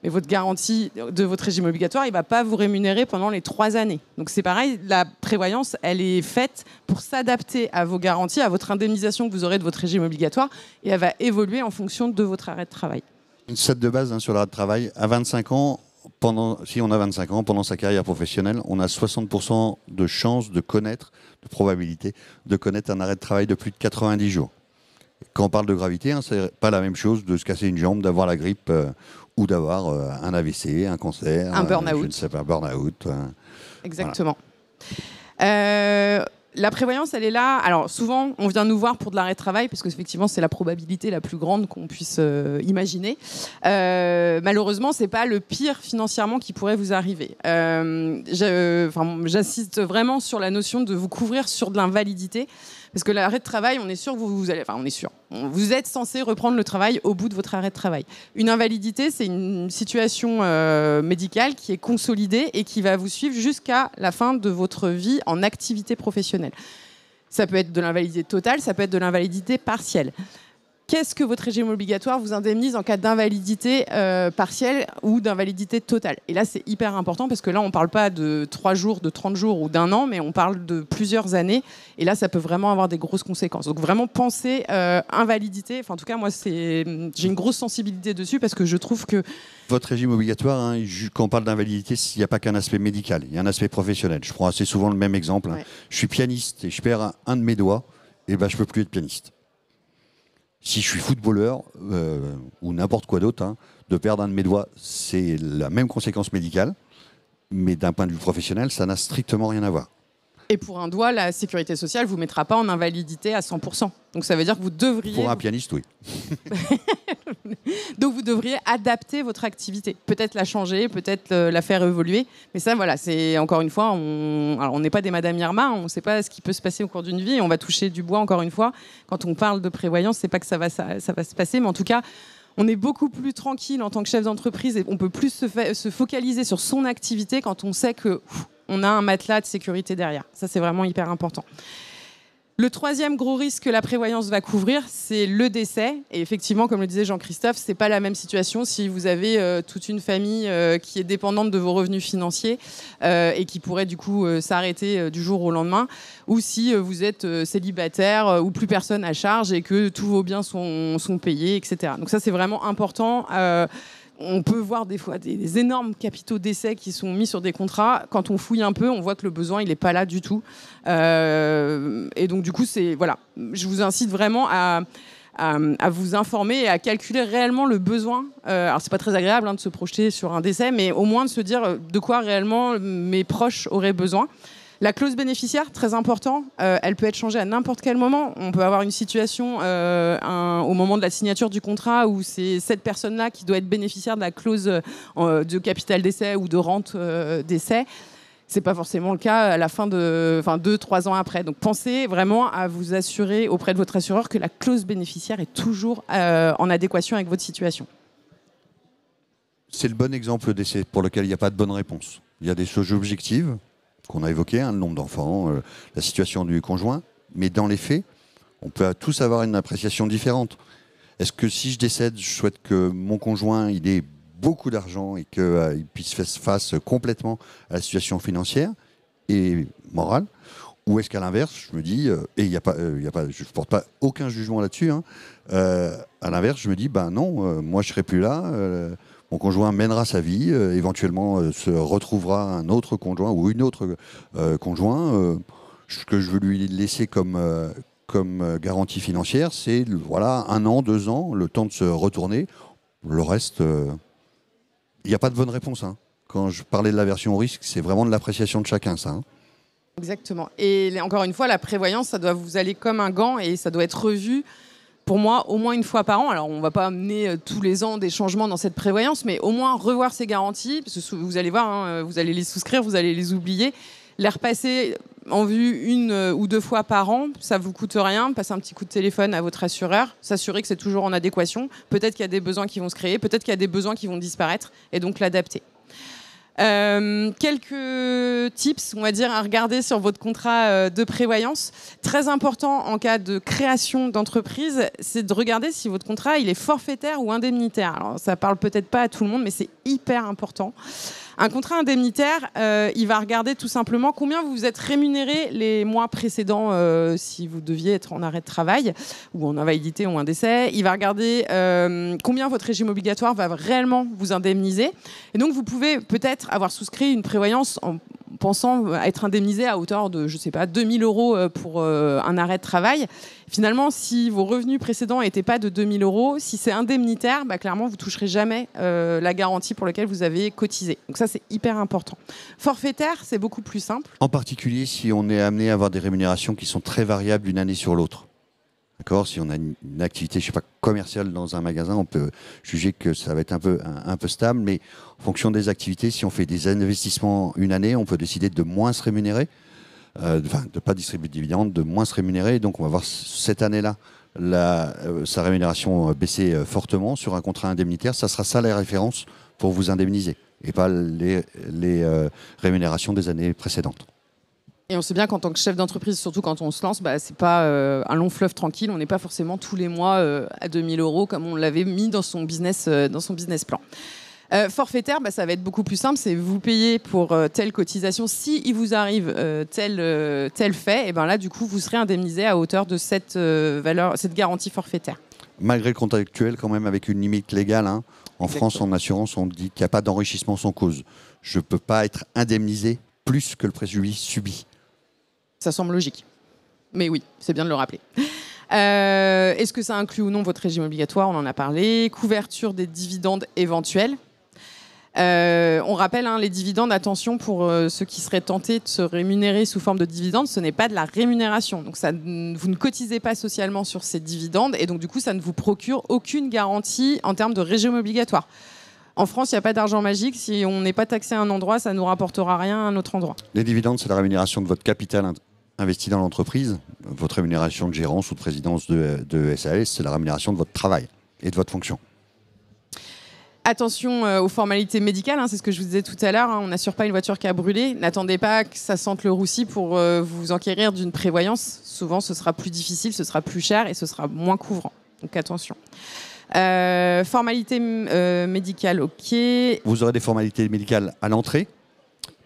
Mais votre garantie de votre régime obligatoire, il ne va pas vous rémunérer pendant les 3 années. Donc c'est pareil, la prévoyance, elle est faite pour s'adapter à vos garanties, à votre indemnisation que vous aurez de votre régime obligatoire, et elle va évoluer en fonction de votre arrêt de travail. Une set de base sur l'arrêt de travail. À 25 ans, si on a 25 ans, pendant sa carrière professionnelle, on a 60% de chances de probabilité de connaître un arrêt de travail de plus de 90 jours. Quand on parle de gravité, c'est pas la même chose de se casser une jambe, d'avoir la grippe ou d'avoir un AVC, un cancer, un burn-out. Je ne sais pas, un burn-out. Exactement. La prévoyance, elle est là. Alors souvent, on vient nous voir pour de l'arrêt de travail parce qu'effectivement, c'est la probabilité la plus grande qu'on puisse imaginer. Malheureusement, c'est pas le pire financièrement qui pourrait vous arriver. J'insiste vraiment sur la notion de vous couvrir sur de l'invalidité. Parce que l'arrêt de travail, on est sûr que vous êtes censé reprendre le travail au bout de votre arrêt de travail. Une invalidité, c'est une situation médicale qui est consolidée et qui va vous suivre jusqu'à la fin de votre vie en activité professionnelle. Ça peut être de l'invalidité totale, ça peut être de l'invalidité partielle. qu'est-ce que votre régime obligatoire vous indemnise en cas d'invalidité partielle ou d'invalidité totale. Et là, c'est hyper important parce que là, on ne parle pas de 3 jours, de 30 jours ou d'un an, mais on parle de plusieurs années. Et là, ça peut vraiment avoir des grosses conséquences. Donc vraiment, pensez invalidité. Enfin, en tout cas, moi, j'ai une grosse sensibilité dessus parce que je trouve que... Votre régime obligatoire, hein, quand on parle d'invalidité, il n'y a pas qu'un aspect médical, il y a un aspect professionnel. Je prends assez souvent le même exemple. Ouais. Je suis pianiste et je perds un de mes doigts, et ben, je ne peux plus être pianiste. Si je suis footballeur ou n'importe quoi d'autre, hein, de perdre un de mes doigts, c'est la même conséquence médicale, mais d'un point de vue professionnel, ça n'a strictement rien à voir. Et pour un doigt, la sécurité sociale ne vous mettra pas en invalidité à 100%. Donc ça veut dire que vous devriez... Pour un pianiste, oui. Donc vous devriez adapter votre activité. Peut-être la changer, peut-être la faire évoluer. Mais ça, voilà, c'est encore une fois, on n'est pas des Madame Irma, on ne sait pas ce qui peut se passer au cours d'une vie. On va toucher du bois, encore une fois. Quand on parle de prévoyance, c'est pas que ça va se passer, mais en tout cas... On est beaucoup plus tranquille en tant que chef d'entreprise et on peut plus se focaliser sur son activité quand on sait qu'on a un matelas de sécurité derrière. Ça, c'est vraiment hyper important. Le troisième gros risque que la prévoyance va couvrir, c'est le décès. Et effectivement, comme le disait Jean-Christophe, ce n'est pas la même situation si vous avez toute une famille qui est dépendante de vos revenus financiers et qui pourrait du coup s'arrêter du jour au lendemain, ou si vous êtes célibataire ou plus personne à charge et que tous vos biens sont payés, etc. Donc ça, c'est vraiment important. On peut voir des fois des énormes capitaux d'essai qui sont mis sur des contrats. Quand on fouille un peu, on voit que le besoin, il n'est pas là du tout. Et donc, du coup, voilà. Je vous incite vraiment à vous informer et à calculer réellement le besoin. Alors, c'est pas très agréable de se projeter sur un décès, mais au moins de se dire de quoi réellement mes proches auraient besoin. La clause bénéficiaire, très important, elle peut être changée à n'importe quel moment. On peut avoir une situation au moment de la signature du contrat où c'est cette personne-là qui doit être bénéficiaire de la clause de capital d'essai ou de rente d'essai. Ce n'est pas forcément le cas à la fin de 2-3 ans après. Donc pensez vraiment à vous assurer auprès de votre assureur que la clause bénéficiaire est toujours en adéquation avec votre situation. C'est le bon exemple d'essai pour lequel il n'y a pas de bonne réponse. Il y a des choses objectives qu'on a évoquées, le nombre d'enfants, la situation du conjoint, mais dans les faits, on peut tous avoir une appréciation différente. Est-ce que si je décède, je souhaite que mon conjoint il ait beaucoup d'argent et qu'il puisse faire face complètement à la situation financière et morale, ou est-ce qu'à l'inverse, je me dis, et je ne porte pas aucun jugement là-dessus, à l'inverse, je me dis, non, moi je ne serai plus là, mon conjoint mènera sa vie, éventuellement se retrouvera un autre conjoint ou une autre conjoint. Ce que je veux lui laisser comme garantie financière, c'est 1 an, 2 ans, le temps de se retourner. Le reste, il n'y a pas de bonne réponse. Quand je parlais de l'aversion au risque, c'est vraiment de l'appréciation de chacun, ça. Exactement. Et encore une fois, la prévoyance, ça doit vous aller comme un gant et ça doit être revu. Pour moi, au moins une fois par an. Alors, on ne va pas amener tous les ans des changements dans cette prévoyance, mais au moins revoir ces garanties, parce que vous allez voir, vous allez les souscrire, vous allez les oublier. Les repasser en vue 1 ou 2 fois par an, ça ne vous coûte rien. Passer un petit coup de téléphone à votre assureur, s'assurer que c'est toujours en adéquation. Peut-être qu'il y a des besoins qui vont se créer, peut-être qu'il y a des besoins qui vont disparaître, et donc l'adapter. Quelques tips, on va dire, à regarder sur votre contrat de prévoyance. Très important en cas de création d'entreprise, c'est de regarder si votre contrat il est forfaitaire ou indemnitaire. Alors, ça parle peut-être pas à tout le monde, mais c'est hyper important. Un contrat indemnitaire, il va regarder tout simplement combien vous vous êtes rémunéré les mois précédents si vous deviez être en arrêt de travail ou en invalidité ou un décès. Il va regarder combien votre régime obligatoire va réellement vous indemniser. Et donc, vous pouvez peut-être avoir souscrit une prévoyance en pensant être indemnisé à hauteur de, 2 000 € pour un arrêt de travail. Finalement, si vos revenus précédents n'étaient pas de 2 000 €, si c'est indemnitaire, clairement, vous ne toucherez jamais la garantie pour laquelle vous avez cotisé. Donc ça, c'est hyper important. Forfaitaire, c'est beaucoup plus simple. En particulier, si on est amené à avoir des rémunérations qui sont très variables d'une année sur l'autre. D'accord ? Si on a une activité, commerciale dans un magasin, on peut juger que ça va être un peu stable, mais en fonction des activités, si on fait des investissements une année, on peut décider de moins se rémunérer, de ne pas distribuer de dividendes, de moins se rémunérer. Donc on va voir cette année-là sa rémunération baisser fortement sur un contrat indemnitaire. Ça sera ça la référence pour vous indemniser et pas les rémunérations des années précédentes. Et on sait bien qu'en tant que chef d'entreprise, surtout quand on se lance, c'est pas un long fleuve tranquille. On n'est pas forcément tous les mois à 2000 € comme on l'avait mis dans son business plan. Forfaitaire, ça va être beaucoup plus simple. C'est vous payez pour telle cotisation. Si il vous arrive tel fait, et là du coup vous serez indemnisé à hauteur de cette garantie forfaitaire. Malgré le contrat actuel, quand même avec une limite légale. En Exactement. France, en assurance, on dit qu'il n'y a pas d'enrichissement sans cause. Je ne peux pas être indemnisé plus que le préjudice subi. Ça semble logique. Mais oui, c'est bien de le rappeler. Est-ce que ça inclut ou non votre régime obligatoire? On en a parlé. Couverture des dividendes éventuels. On rappelle les dividendes, attention pour ceux qui seraient tentés de se rémunérer sous forme de dividendes, ce n'est pas de la rémunération. Donc vous ne cotisez pas socialement sur ces dividendes et donc du coup ça ne vous procure aucune garantie en termes de régime obligatoire. En France, il n'y a pas d'argent magique. Si on n'est pas taxé à un endroit, ça ne nous rapportera rien à un autre endroit. Les dividendes, c'est la rémunération de votre capital investi dans l'entreprise. Votre rémunération de gérance ou de présidence de SAS, c'est la rémunération de votre travail et de votre fonction. Attention aux formalités médicales, c'est ce que je vous disais tout à l'heure, on n'assure pas une voiture qui a brûlé. N'attendez pas que ça sente le roussi pour vous enquérir d'une prévoyance. Souvent, ce sera plus difficile, ce sera plus cher et ce sera moins couvrant. Donc attention. Formalités médicales, ok. Vous aurez des formalités médicales à l'entrée,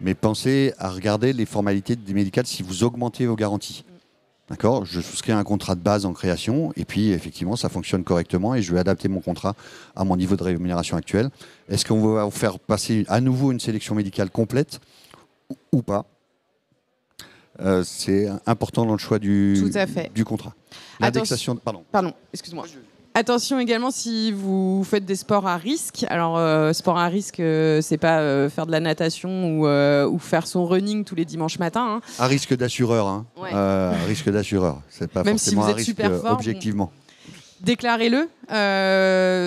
mais pensez à regarder les formalités médicales si vous augmentez vos garanties. D'accord, je souscris un contrat de base en création et puis effectivement ça fonctionne correctement et je vais adapter mon contrat à mon niveau de rémunération actuel. Est-ce qu'on va vous faire passer à nouveau une sélection médicale complète ou pas? C'est important dans le choix du contrat. L'indexation, pardon, excuse-moi. Attention également si vous faites des sports à risque. Alors, sport à risque, c'est pas faire de la natation ou faire son running tous les dimanches matins. À risque d'assureur. Ouais. À risque d'assureur. C'est pas même forcément si vous êtes à risque super fort, objectivement. Déclarez-le.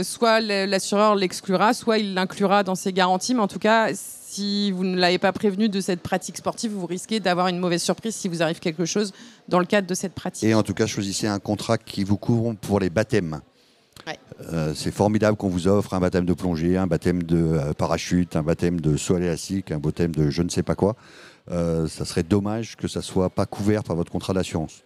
Soit l'assureur l'exclura, soit il l'inclura dans ses garanties. Mais en tout cas, si vous ne l'avez pas prévenu de cette pratique sportive, vous risquez d'avoir une mauvaise surprise si vous arrive quelque chose dans le cadre de cette pratique. Et en tout cas, choisissez un contrat qui vous couvre pour les baptêmes. Ouais. C'est formidable qu'on vous offre un baptême de plongée, un baptême de parachute, un baptême de saut élastique, un baptême de je ne sais pas quoi. Ça serait dommage que ça ne soit pas couvert par votre contrat d'assurance.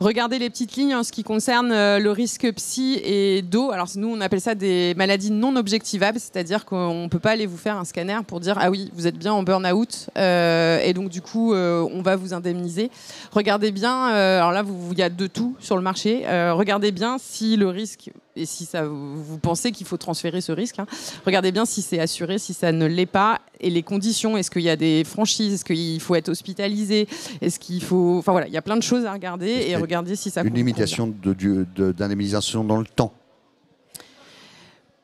Regardez les petites lignes en ce qui concerne le risque psy et dos. Alors nous, on appelle ça des maladies non objectivables, c'est-à-dire qu'on ne peut pas aller vous faire un scanner pour dire « Ah oui, vous êtes bien en burn-out et donc du coup, on va vous indemniser ». Regardez bien, alors là, il y a de tout sur le marché. Regardez bien si le risque, et si ça, vous pensez qu'il faut transférer ce risque, regardez bien si c'est assuré, si ça ne l'est pas, et les conditions. Est-ce qu'il y a des franchises? Est-ce qu'il faut être hospitalisé? Est-ce qu'il faut... Enfin voilà, il y a plein de choses à regarder et regarder si ça... Une limitation d'indemnisation dans le temps.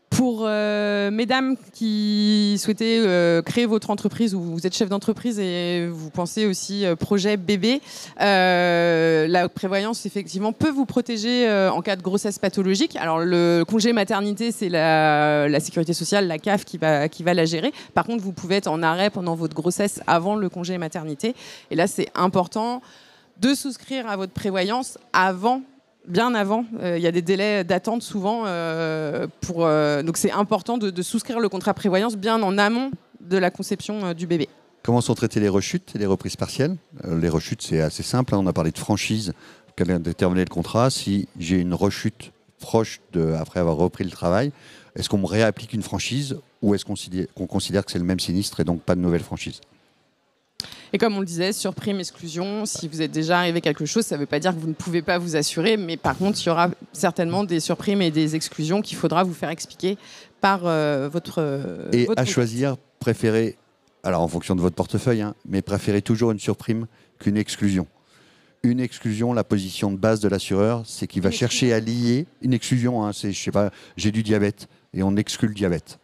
Pour mesdames qui souhaitez créer votre entreprise ou vous êtes chef d'entreprise et vous pensez aussi projet bébé, la prévoyance effectivement peut vous protéger en cas de grossesse pathologique. Alors le congé maternité, c'est la sécurité sociale, la CAF qui va la gérer. Par contre, vous pouvez être en arrêt pendant votre grossesse avant le congé maternité. Et là, c'est important de souscrire à votre prévoyance bien avant. Il y a des délais d'attente souvent. Donc c'est important de souscrire le contrat prévoyance bien en amont de la conception du bébé. Comment sont traitées les rechutes et les reprises partielles? Les rechutes, c'est assez simple. On a parlé de franchise. Quel est déterminé le contrat? Si j'ai une rechute proche après avoir repris le travail, est-ce qu'on me réapplique une franchise ou est-ce qu'on considère que c'est le même sinistre et donc pas de nouvelle franchise? Et comme on le disait, surprime, exclusion, si vous êtes déjà arrivé quelque chose, ça ne veut pas dire que vous ne pouvez pas vous assurer, mais par contre, il y aura certainement des surprimes et des exclusions qu'il faudra vous faire expliquer par votre... Et à choisir, préférez, alors en fonction de votre portefeuille, mais préférez toujours une surprime qu'une exclusion. Une exclusion, la position de base de l'assureur, c'est qu'il va chercher à lier... Une exclusion, c'est, je sais pas, j'ai du diabète, et on exclut le diabète.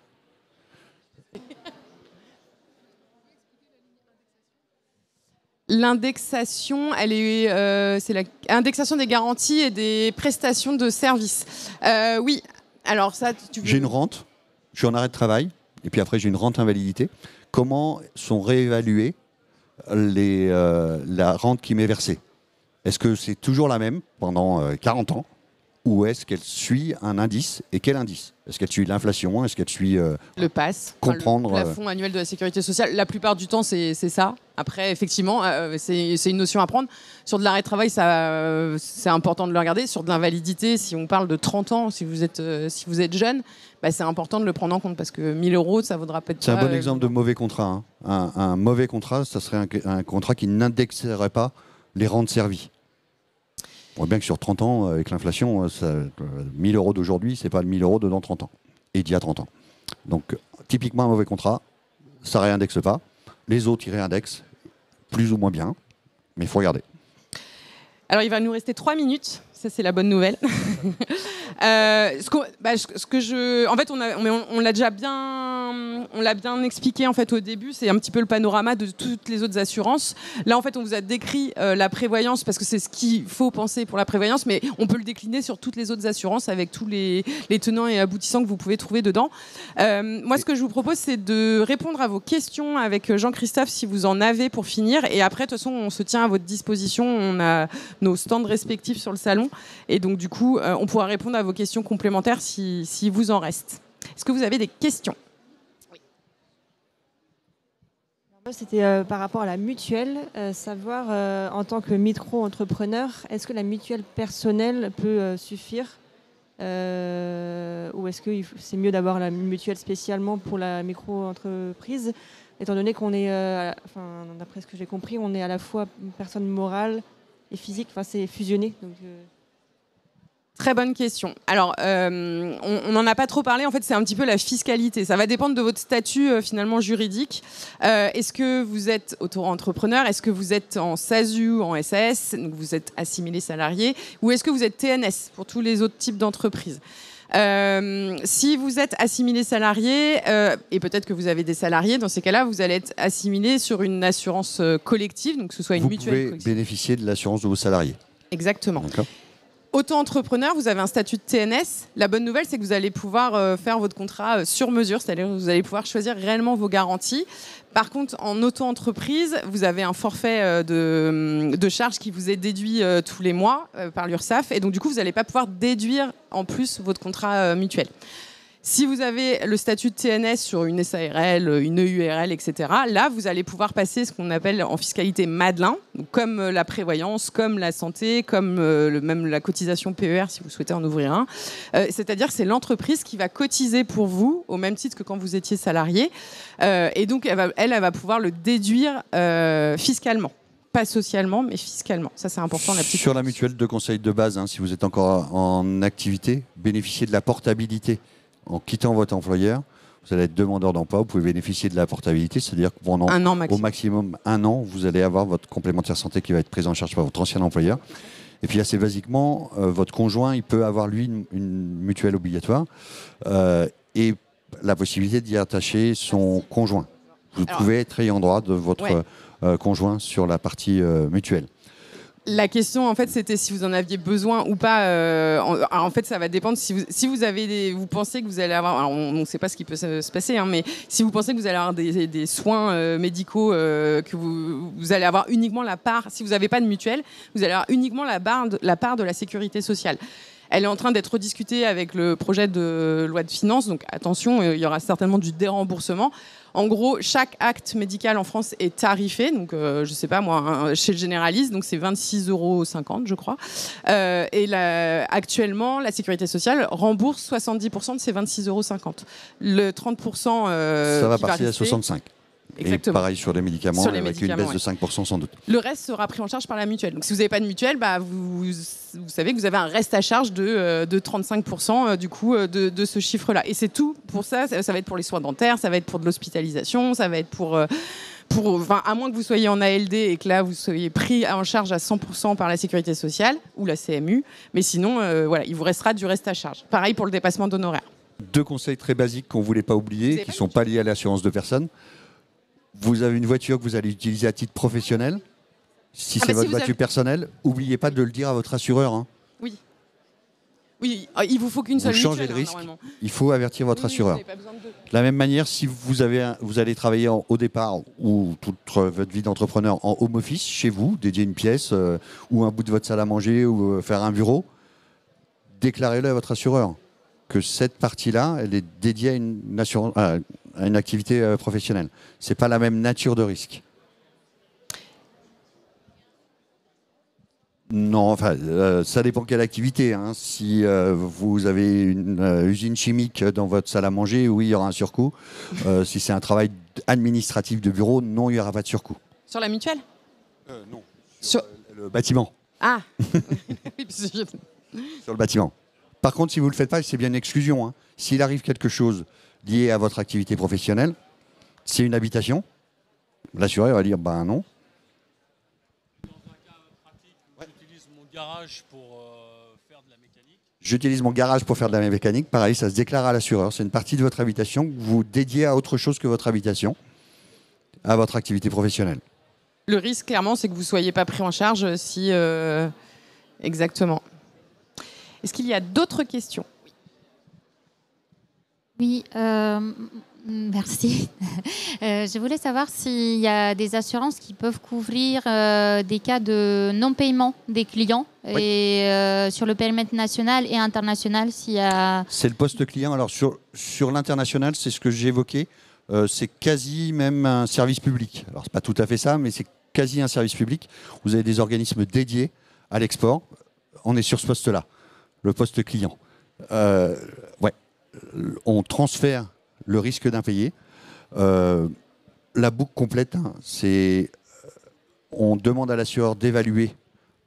L'indexation, c'est l'indexation des garanties et des prestations de services. Oui, alors ça, tu veux... J'ai une rente, je suis en arrêt de travail, et puis après j'ai une rente invalidité. Comment sont réévaluées la rente qui m'est versée? Est-ce que c'est toujours la même pendant 40 ans? Ou est-ce qu'elle suit un indice? Et quel indice? Est-ce qu'elle suit l'inflation? Est-ce qu'elle suit le PAS, comprendre le plafond annuel de la sécurité sociale? La plupart du temps, c'est ça. Après, effectivement, c'est une notion à prendre. Sur de l'arrêt de travail, c'est important de le regarder. Sur de l'invalidité, si on parle de 30 ans, si vous êtes jeune, bah, c'est important de le prendre en compte parce que 1 000 euros, ça vaudra peut-être pas... C'est un bon exemple de mauvais contrat. Hein. Un mauvais contrat, ça serait un contrat qui n'indexerait pas les rentes servies. On voit bien que sur 30 ans, avec l'inflation, 1 000 euros d'aujourd'hui, c'est pas le 1 000 euros de dans 30 ans et d'il y a 30 ans. Donc, typiquement, un mauvais contrat, ça ne réindexe pas. Les autres, ils réindexent plus ou moins bien, mais il faut regarder. Alors, il va nous rester 3 minutes. Ça, c'est la bonne nouvelle. En fait, on l'a déjà bien expliqué en fait au début. C'est un petit peu le panorama de toutes les autres assurances. Là, en fait, on vous a décrit la prévoyance parce que c'est ce qu'il faut penser pour la prévoyance, mais on peut le décliner sur toutes les autres assurances avec tous les tenants et aboutissants que vous pouvez trouver dedans. Moi, ce que je vous propose, c'est de répondre à vos questions avec Jean-Christophe si vous en avez pour finir. Et après, de toute façon, on se tient à votre disposition. On a nos stands respectifs sur le salon. Et donc, du coup, on pourra répondre à vos questions complémentaires si vous en reste. Est-ce que vous avez des questions? Oui. Moi, c'était par rapport à la mutuelle, savoir en tant que micro-entrepreneur, est-ce que la mutuelle personnelle peut suffire ou est-ce que c'est mieux d'avoir la mutuelle spécialement pour la micro-entreprise, étant donné qu'on est, d'après ce que j'ai compris, on est à la fois une personne morale et physique, c'est fusionné. Donc, Très bonne question. Alors, on n'en a pas trop parlé. En fait, c'est un petit peu la fiscalité. Ça va dépendre de votre statut finalement juridique. Est-ce que vous êtes auto-entrepreneur? Est-ce que vous êtes en SASU ou en SAS? Donc, vous êtes assimilé salarié. Ou est-ce que vous êtes TNS pour tous les autres types d'entreprises? Si vous êtes assimilé salarié, et peut-être que vous avez des salariés, dans ces cas-là, vous allez être assimilé sur une assurance collective, donc que ce soit une mutuelle collective. Vous pouvez bénéficier de l'assurance de vos salariés. Exactement. Auto-entrepreneur, vous avez un statut de TNS. La bonne nouvelle, c'est que vous allez pouvoir faire votre contrat sur mesure, c'est-à-dire que vous allez pouvoir choisir réellement vos garanties. Par contre, en auto-entreprise, vous avez un forfait de charges qui vous est déduit tous les mois par l'URSSAF. Et donc, du coup, vous n'allez pas pouvoir déduire en plus votre contrat mutuel. Si vous avez le statut de TNS sur une SARL, une EURL, etc., là, vous allez pouvoir passer ce qu'on appelle en fiscalité Madelin, donc comme la prévoyance, comme la santé, comme même la cotisation PER, si vous souhaitez en ouvrir un. C'est-à-dire que c'est l'entreprise qui va cotiser pour vous, au même titre que quand vous étiez salarié. Et donc, elle va pouvoir le déduire fiscalement. Pas socialement, mais fiscalement. Ça, c'est important. Sur la mutuelle de conseil de base, si vous êtes encore en activité, bénéficiez de la portabilité. En quittant votre employeur, vous allez être demandeur d'emploi, vous pouvez bénéficier de la portabilité, c'est-à-dire que pendant au maximum 1 an, vous allez avoir votre complémentaire santé qui va être prise en charge par votre ancien employeur. Et puis assez basiquement, votre conjoint, il peut avoir lui une mutuelle obligatoire et la possibilité d'y attacher son conjoint. Vous pouvez être ayant droit de votre conjoint sur la partie mutuelle. La question, en fait, c'était si vous en aviez besoin ou pas. En fait, ça va dépendre. Si vous pensez que vous allez avoir... Alors, on ne sait pas ce qui peut se passer, mais si vous pensez que vous allez avoir des soins médicaux, que vous allez avoir uniquement la part... Si vous n'avez pas de mutuelle, vous allez avoir uniquement la part de la sécurité sociale. Elle est en train d'être rediscutée avec le projet de loi de finances. Donc, attention, il y aura certainement du déremboursement. En gros, chaque acte médical en France est tarifé. Donc, je ne sais pas, moi, chez le généraliste, donc c'est 26,50 €, je crois. Et actuellement, la sécurité sociale rembourse 70% de ces 26,50 €. Le 30%... ça va passer à 65. Exactement. Et pareil sur les médicaments, avec une baisse de 5% sans doute. Le reste sera pris en charge par la mutuelle. Donc si vous n'avez pas de mutuelle, vous savez que vous avez un reste à charge de 35% du coup de ce chiffre-là. Et c'est tout pour ça. Ça va être pour les soins dentaires, ça va être pour de l'hospitalisation, ça va être pour à moins que vous soyez en ALD et que là vous soyez pris en charge à 100% par la sécurité sociale ou la CMU. Mais sinon, il vous restera du reste à charge. Pareil pour le dépassement d'honoraires. 2 conseils très basiques qu'on ne voulait pas oublier, qui ne sont pas liés à l'assurance de personnes. Vous avez une voiture que vous allez utiliser à titre professionnel. Si c'est votre voiture personnelle, n'oubliez pas de le dire à votre assureur. Oui. Oui, il vous faut qu'une seule mutuelle. Vous changez de risque, il faut avertir votre assureur. De la même manière, si vous allez travailler au départ ou toute votre vie d'entrepreneur en home office, chez vous, dédier une pièce ou un bout de votre salle à manger ou faire un bureau, déclarez-le à votre assureur que cette partie-là, elle est dédiée à une activité professionnelle. Ce n'est pas la même nature de risque. Non, enfin, ça dépend quelle activité. Hein. Si vous avez une usine chimique dans votre salle à manger, oui, il y aura un surcoût. Si c'est un travail administratif de bureau, non, il n'y aura pas de surcoût. Sur la mutuelle? Non. Sur le bâtiment. Ah. Sur le bâtiment. Par contre, si vous ne le faites pas, c'est bien une exclusion. Hein. S'il arrive quelque chose lié à votre activité professionnelle, c'est une habitation, l'assureur va dire ben non. J'utilise mon garage pour faire de la mécanique. J'utilise mon garage pour faire de la mécanique. Pareil, ça se déclare à l'assureur. C'est une partie de votre habitation que vous dédiez à autre chose que votre habitation, à votre activité professionnelle. Le risque, clairement, c'est que vous ne soyez pas pris en charge si... Exactement. Est-ce qu'il y a d'autres questions? Oui, merci. Je voulais savoir s'il y a des assurances qui peuvent couvrir des cas de non-paiement des clients Oui. et sur le périmètre national et international s'il y a... C'est le poste client. Alors sur l'international, c'est ce que j'évoquais. C'est quasi même un service public. Alors c'est pas tout à fait ça, mais c'est quasi un service public. Vous avez des organismes dédiés à l'export. On est sur ce poste-là, le poste client. Ouais. On transfère le risque d'impayé. La boucle complète, hein, c'est on demande à l'assureur d'évaluer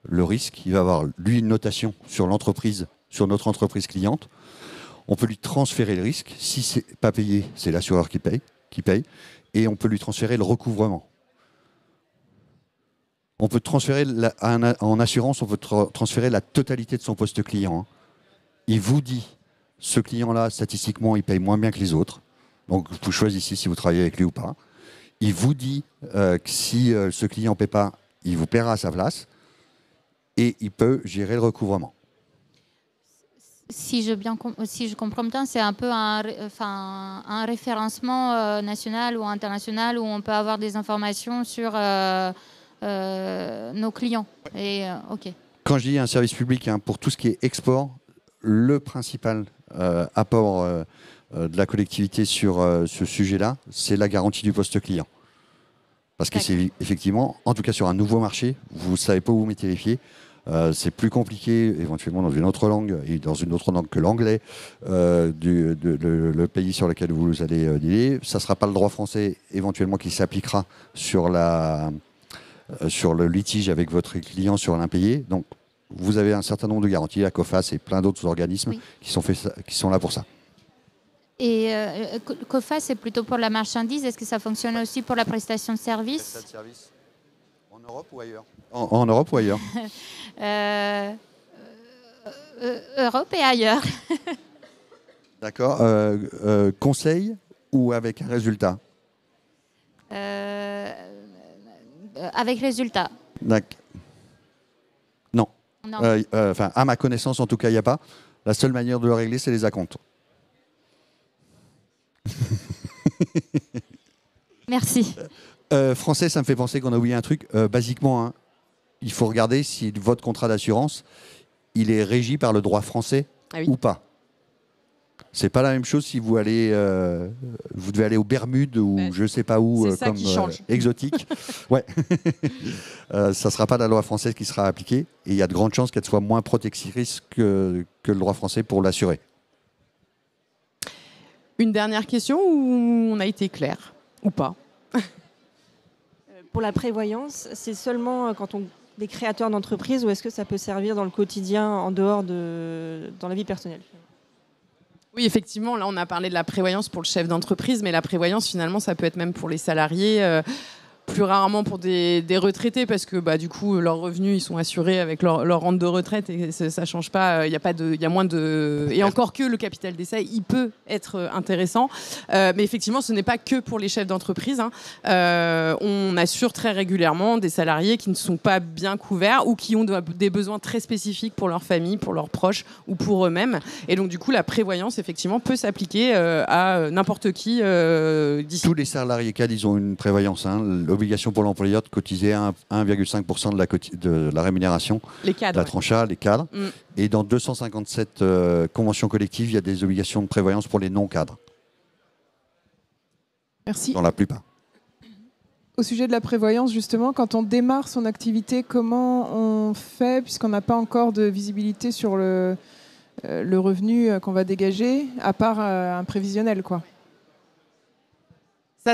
le risque. Il va avoir, lui, une notation sur l'entreprise, sur notre entreprise cliente. On peut lui transférer le risque. Si ce n'est pas payé, c'est l'assureur qui paye. Et on peut lui transférer le recouvrement. On peut transférer, en assurance, on peut transférer la totalité de son poste client. Hein. Il vous dit, ce client-là, statistiquement, il paye moins bien que les autres. Donc, vous choisissez si vous travaillez avec lui ou pas. Il vous dit que si ce client ne paie pas, il vous paiera à sa place. Et il peut gérer le recouvrement. Si je comprends bien, c'est un peu un référencement national ou international où on peut avoir des informations sur nos clients. Et, ok. Quand je dis un service public, hein, pour tout ce qui est export, le principal apport de la collectivité sur ce sujet-là, c'est la garantie du poste client. Parce que c'est effectivement, en tout cas sur un nouveau marché, vous ne savez pas où vous mettez les pieds. C'est plus compliqué, éventuellement dans une autre langue, et dans une autre langue que l'anglais, le pays sur lequel vous allez dealer. Ça ne sera pas le droit français, éventuellement, qui s'appliquera sur le litige avec votre client sur l'impayé. Donc, vous avez un certain nombre de garanties, la COFAS et plein d'autres organismes qui sont là pour ça. Et COFAS, c'est plutôt pour la marchandise. Est-ce que ça fonctionne aussi pour la prestation de service? En Europe ou ailleurs? En Europe ou ailleurs? Europe et ailleurs. D'accord. Conseil ou avec un résultat? Avec résultat. Non. Non. À ma connaissance, en tout cas, il n'y a pas. La seule manière de le régler, c'est les acomptes. Merci. Français, ça me fait penser qu'on a oublié un truc. Basiquement, hein, il faut regarder si votre contrat d'assurance, il est régi par le droit français ou pas. C'est pas la même chose si vous allez, vous devez aller aux Bermudes ou je sais pas où, comme exotique. Ouais, ça sera pas la loi française qui sera appliquée et il y a de grandes chances qu'elle soit moins protectrice que le droit français pour l'assurer. Une dernière question où on a été clair ou pas? Pour la prévoyance, c'est seulement quand on est créateur d'entreprise ou est-ce que ça peut servir dans le quotidien en dehors dans la vie personnelle? Oui, effectivement, là on a parlé de la prévoyance pour le chef d'entreprise, mais la prévoyance finalement ça peut être même pour les salariés, plus rarement pour des retraités parce que du coup leurs revenus ils sont assurés avec leur rente de retraite et ça change pas, il y a moins de... Et encore que le capital d'essai il peut être intéressant, mais effectivement ce n'est pas que pour les chefs d'entreprise, hein. On assure très régulièrement des salariés qui ne sont pas bien couverts ou qui ont des besoins très spécifiques pour leur famille, pour leurs proches ou pour eux-mêmes, et donc du coup la prévoyance effectivement peut s'appliquer à n'importe qui d'ici. Tous les salariés cadres, ils ont une prévoyance, hein. L'obligation pour l'employeur de cotiser 1,5% de la rémunération, les cadres, la tranche A, les cadres. Et dans 257 conventions collectives, il y a des obligations de prévoyance pour les non-cadres. Merci. Dans la plupart. au sujet de la prévoyance, justement, quand on démarre son activité, comment on fait, puisqu'on n'a pas encore de visibilité sur le revenu qu'on va dégager, à part un prévisionnel, quoi.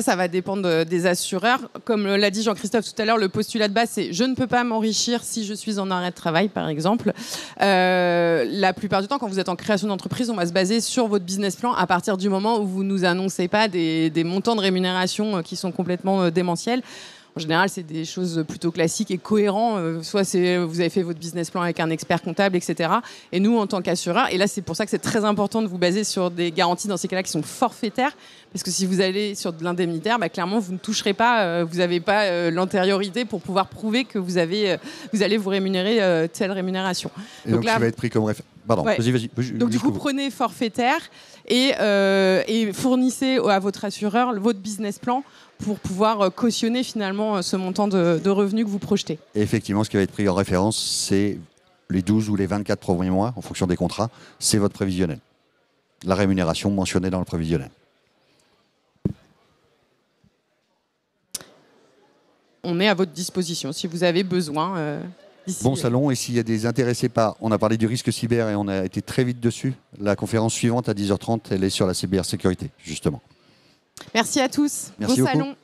Ça va dépendre des assureurs. Comme l'a dit Jean-Christophe tout à l'heure, le postulat de base, c'est je ne peux pas m'enrichir si je suis en arrêt de travail, par exemple. La plupart du temps, quand vous êtes en création d'entreprise, on va se baser sur votre business plan à partir du moment où vous ne nous annoncez pas des montants de rémunération qui sont complètement démentiels. En général, c'est des choses plutôt classiques et cohérents. Soit vous avez fait votre business plan avec un expert comptable, etc. Et nous, en tant qu'assureur, et là, c'est pour ça que c'est très important de vous baser sur des garanties dans ces cas-là qui sont forfaitaires. Parce que si vous allez sur de l'indemnitaire, clairement, vous ne toucherez pas, vous n'avez pas l'antériorité pour pouvoir prouver que vous allez vous rémunérer telle rémunération. Et donc, là, ça va être pris comme référence. Pardon, ouais. vas-y. Donc du coup, prenez forfaitaire et fournissez à votre assureur votre business plan pour pouvoir cautionner finalement ce montant de revenus que vous projetez. Et effectivement, ce qui va être pris en référence, c'est les 12 ou les 24 premiers mois, en fonction des contrats, c'est votre prévisionnel. La rémunération mentionnée dans le prévisionnel. On est à votre disposition si vous avez besoin. Bon salon, et s'il y a des intéressés on a parlé du risque cyber et on a été très vite dessus. La conférence suivante à 10h30, elle est sur la cybersécurité, justement. Merci à tous. Merci Bon beaucoup. salon.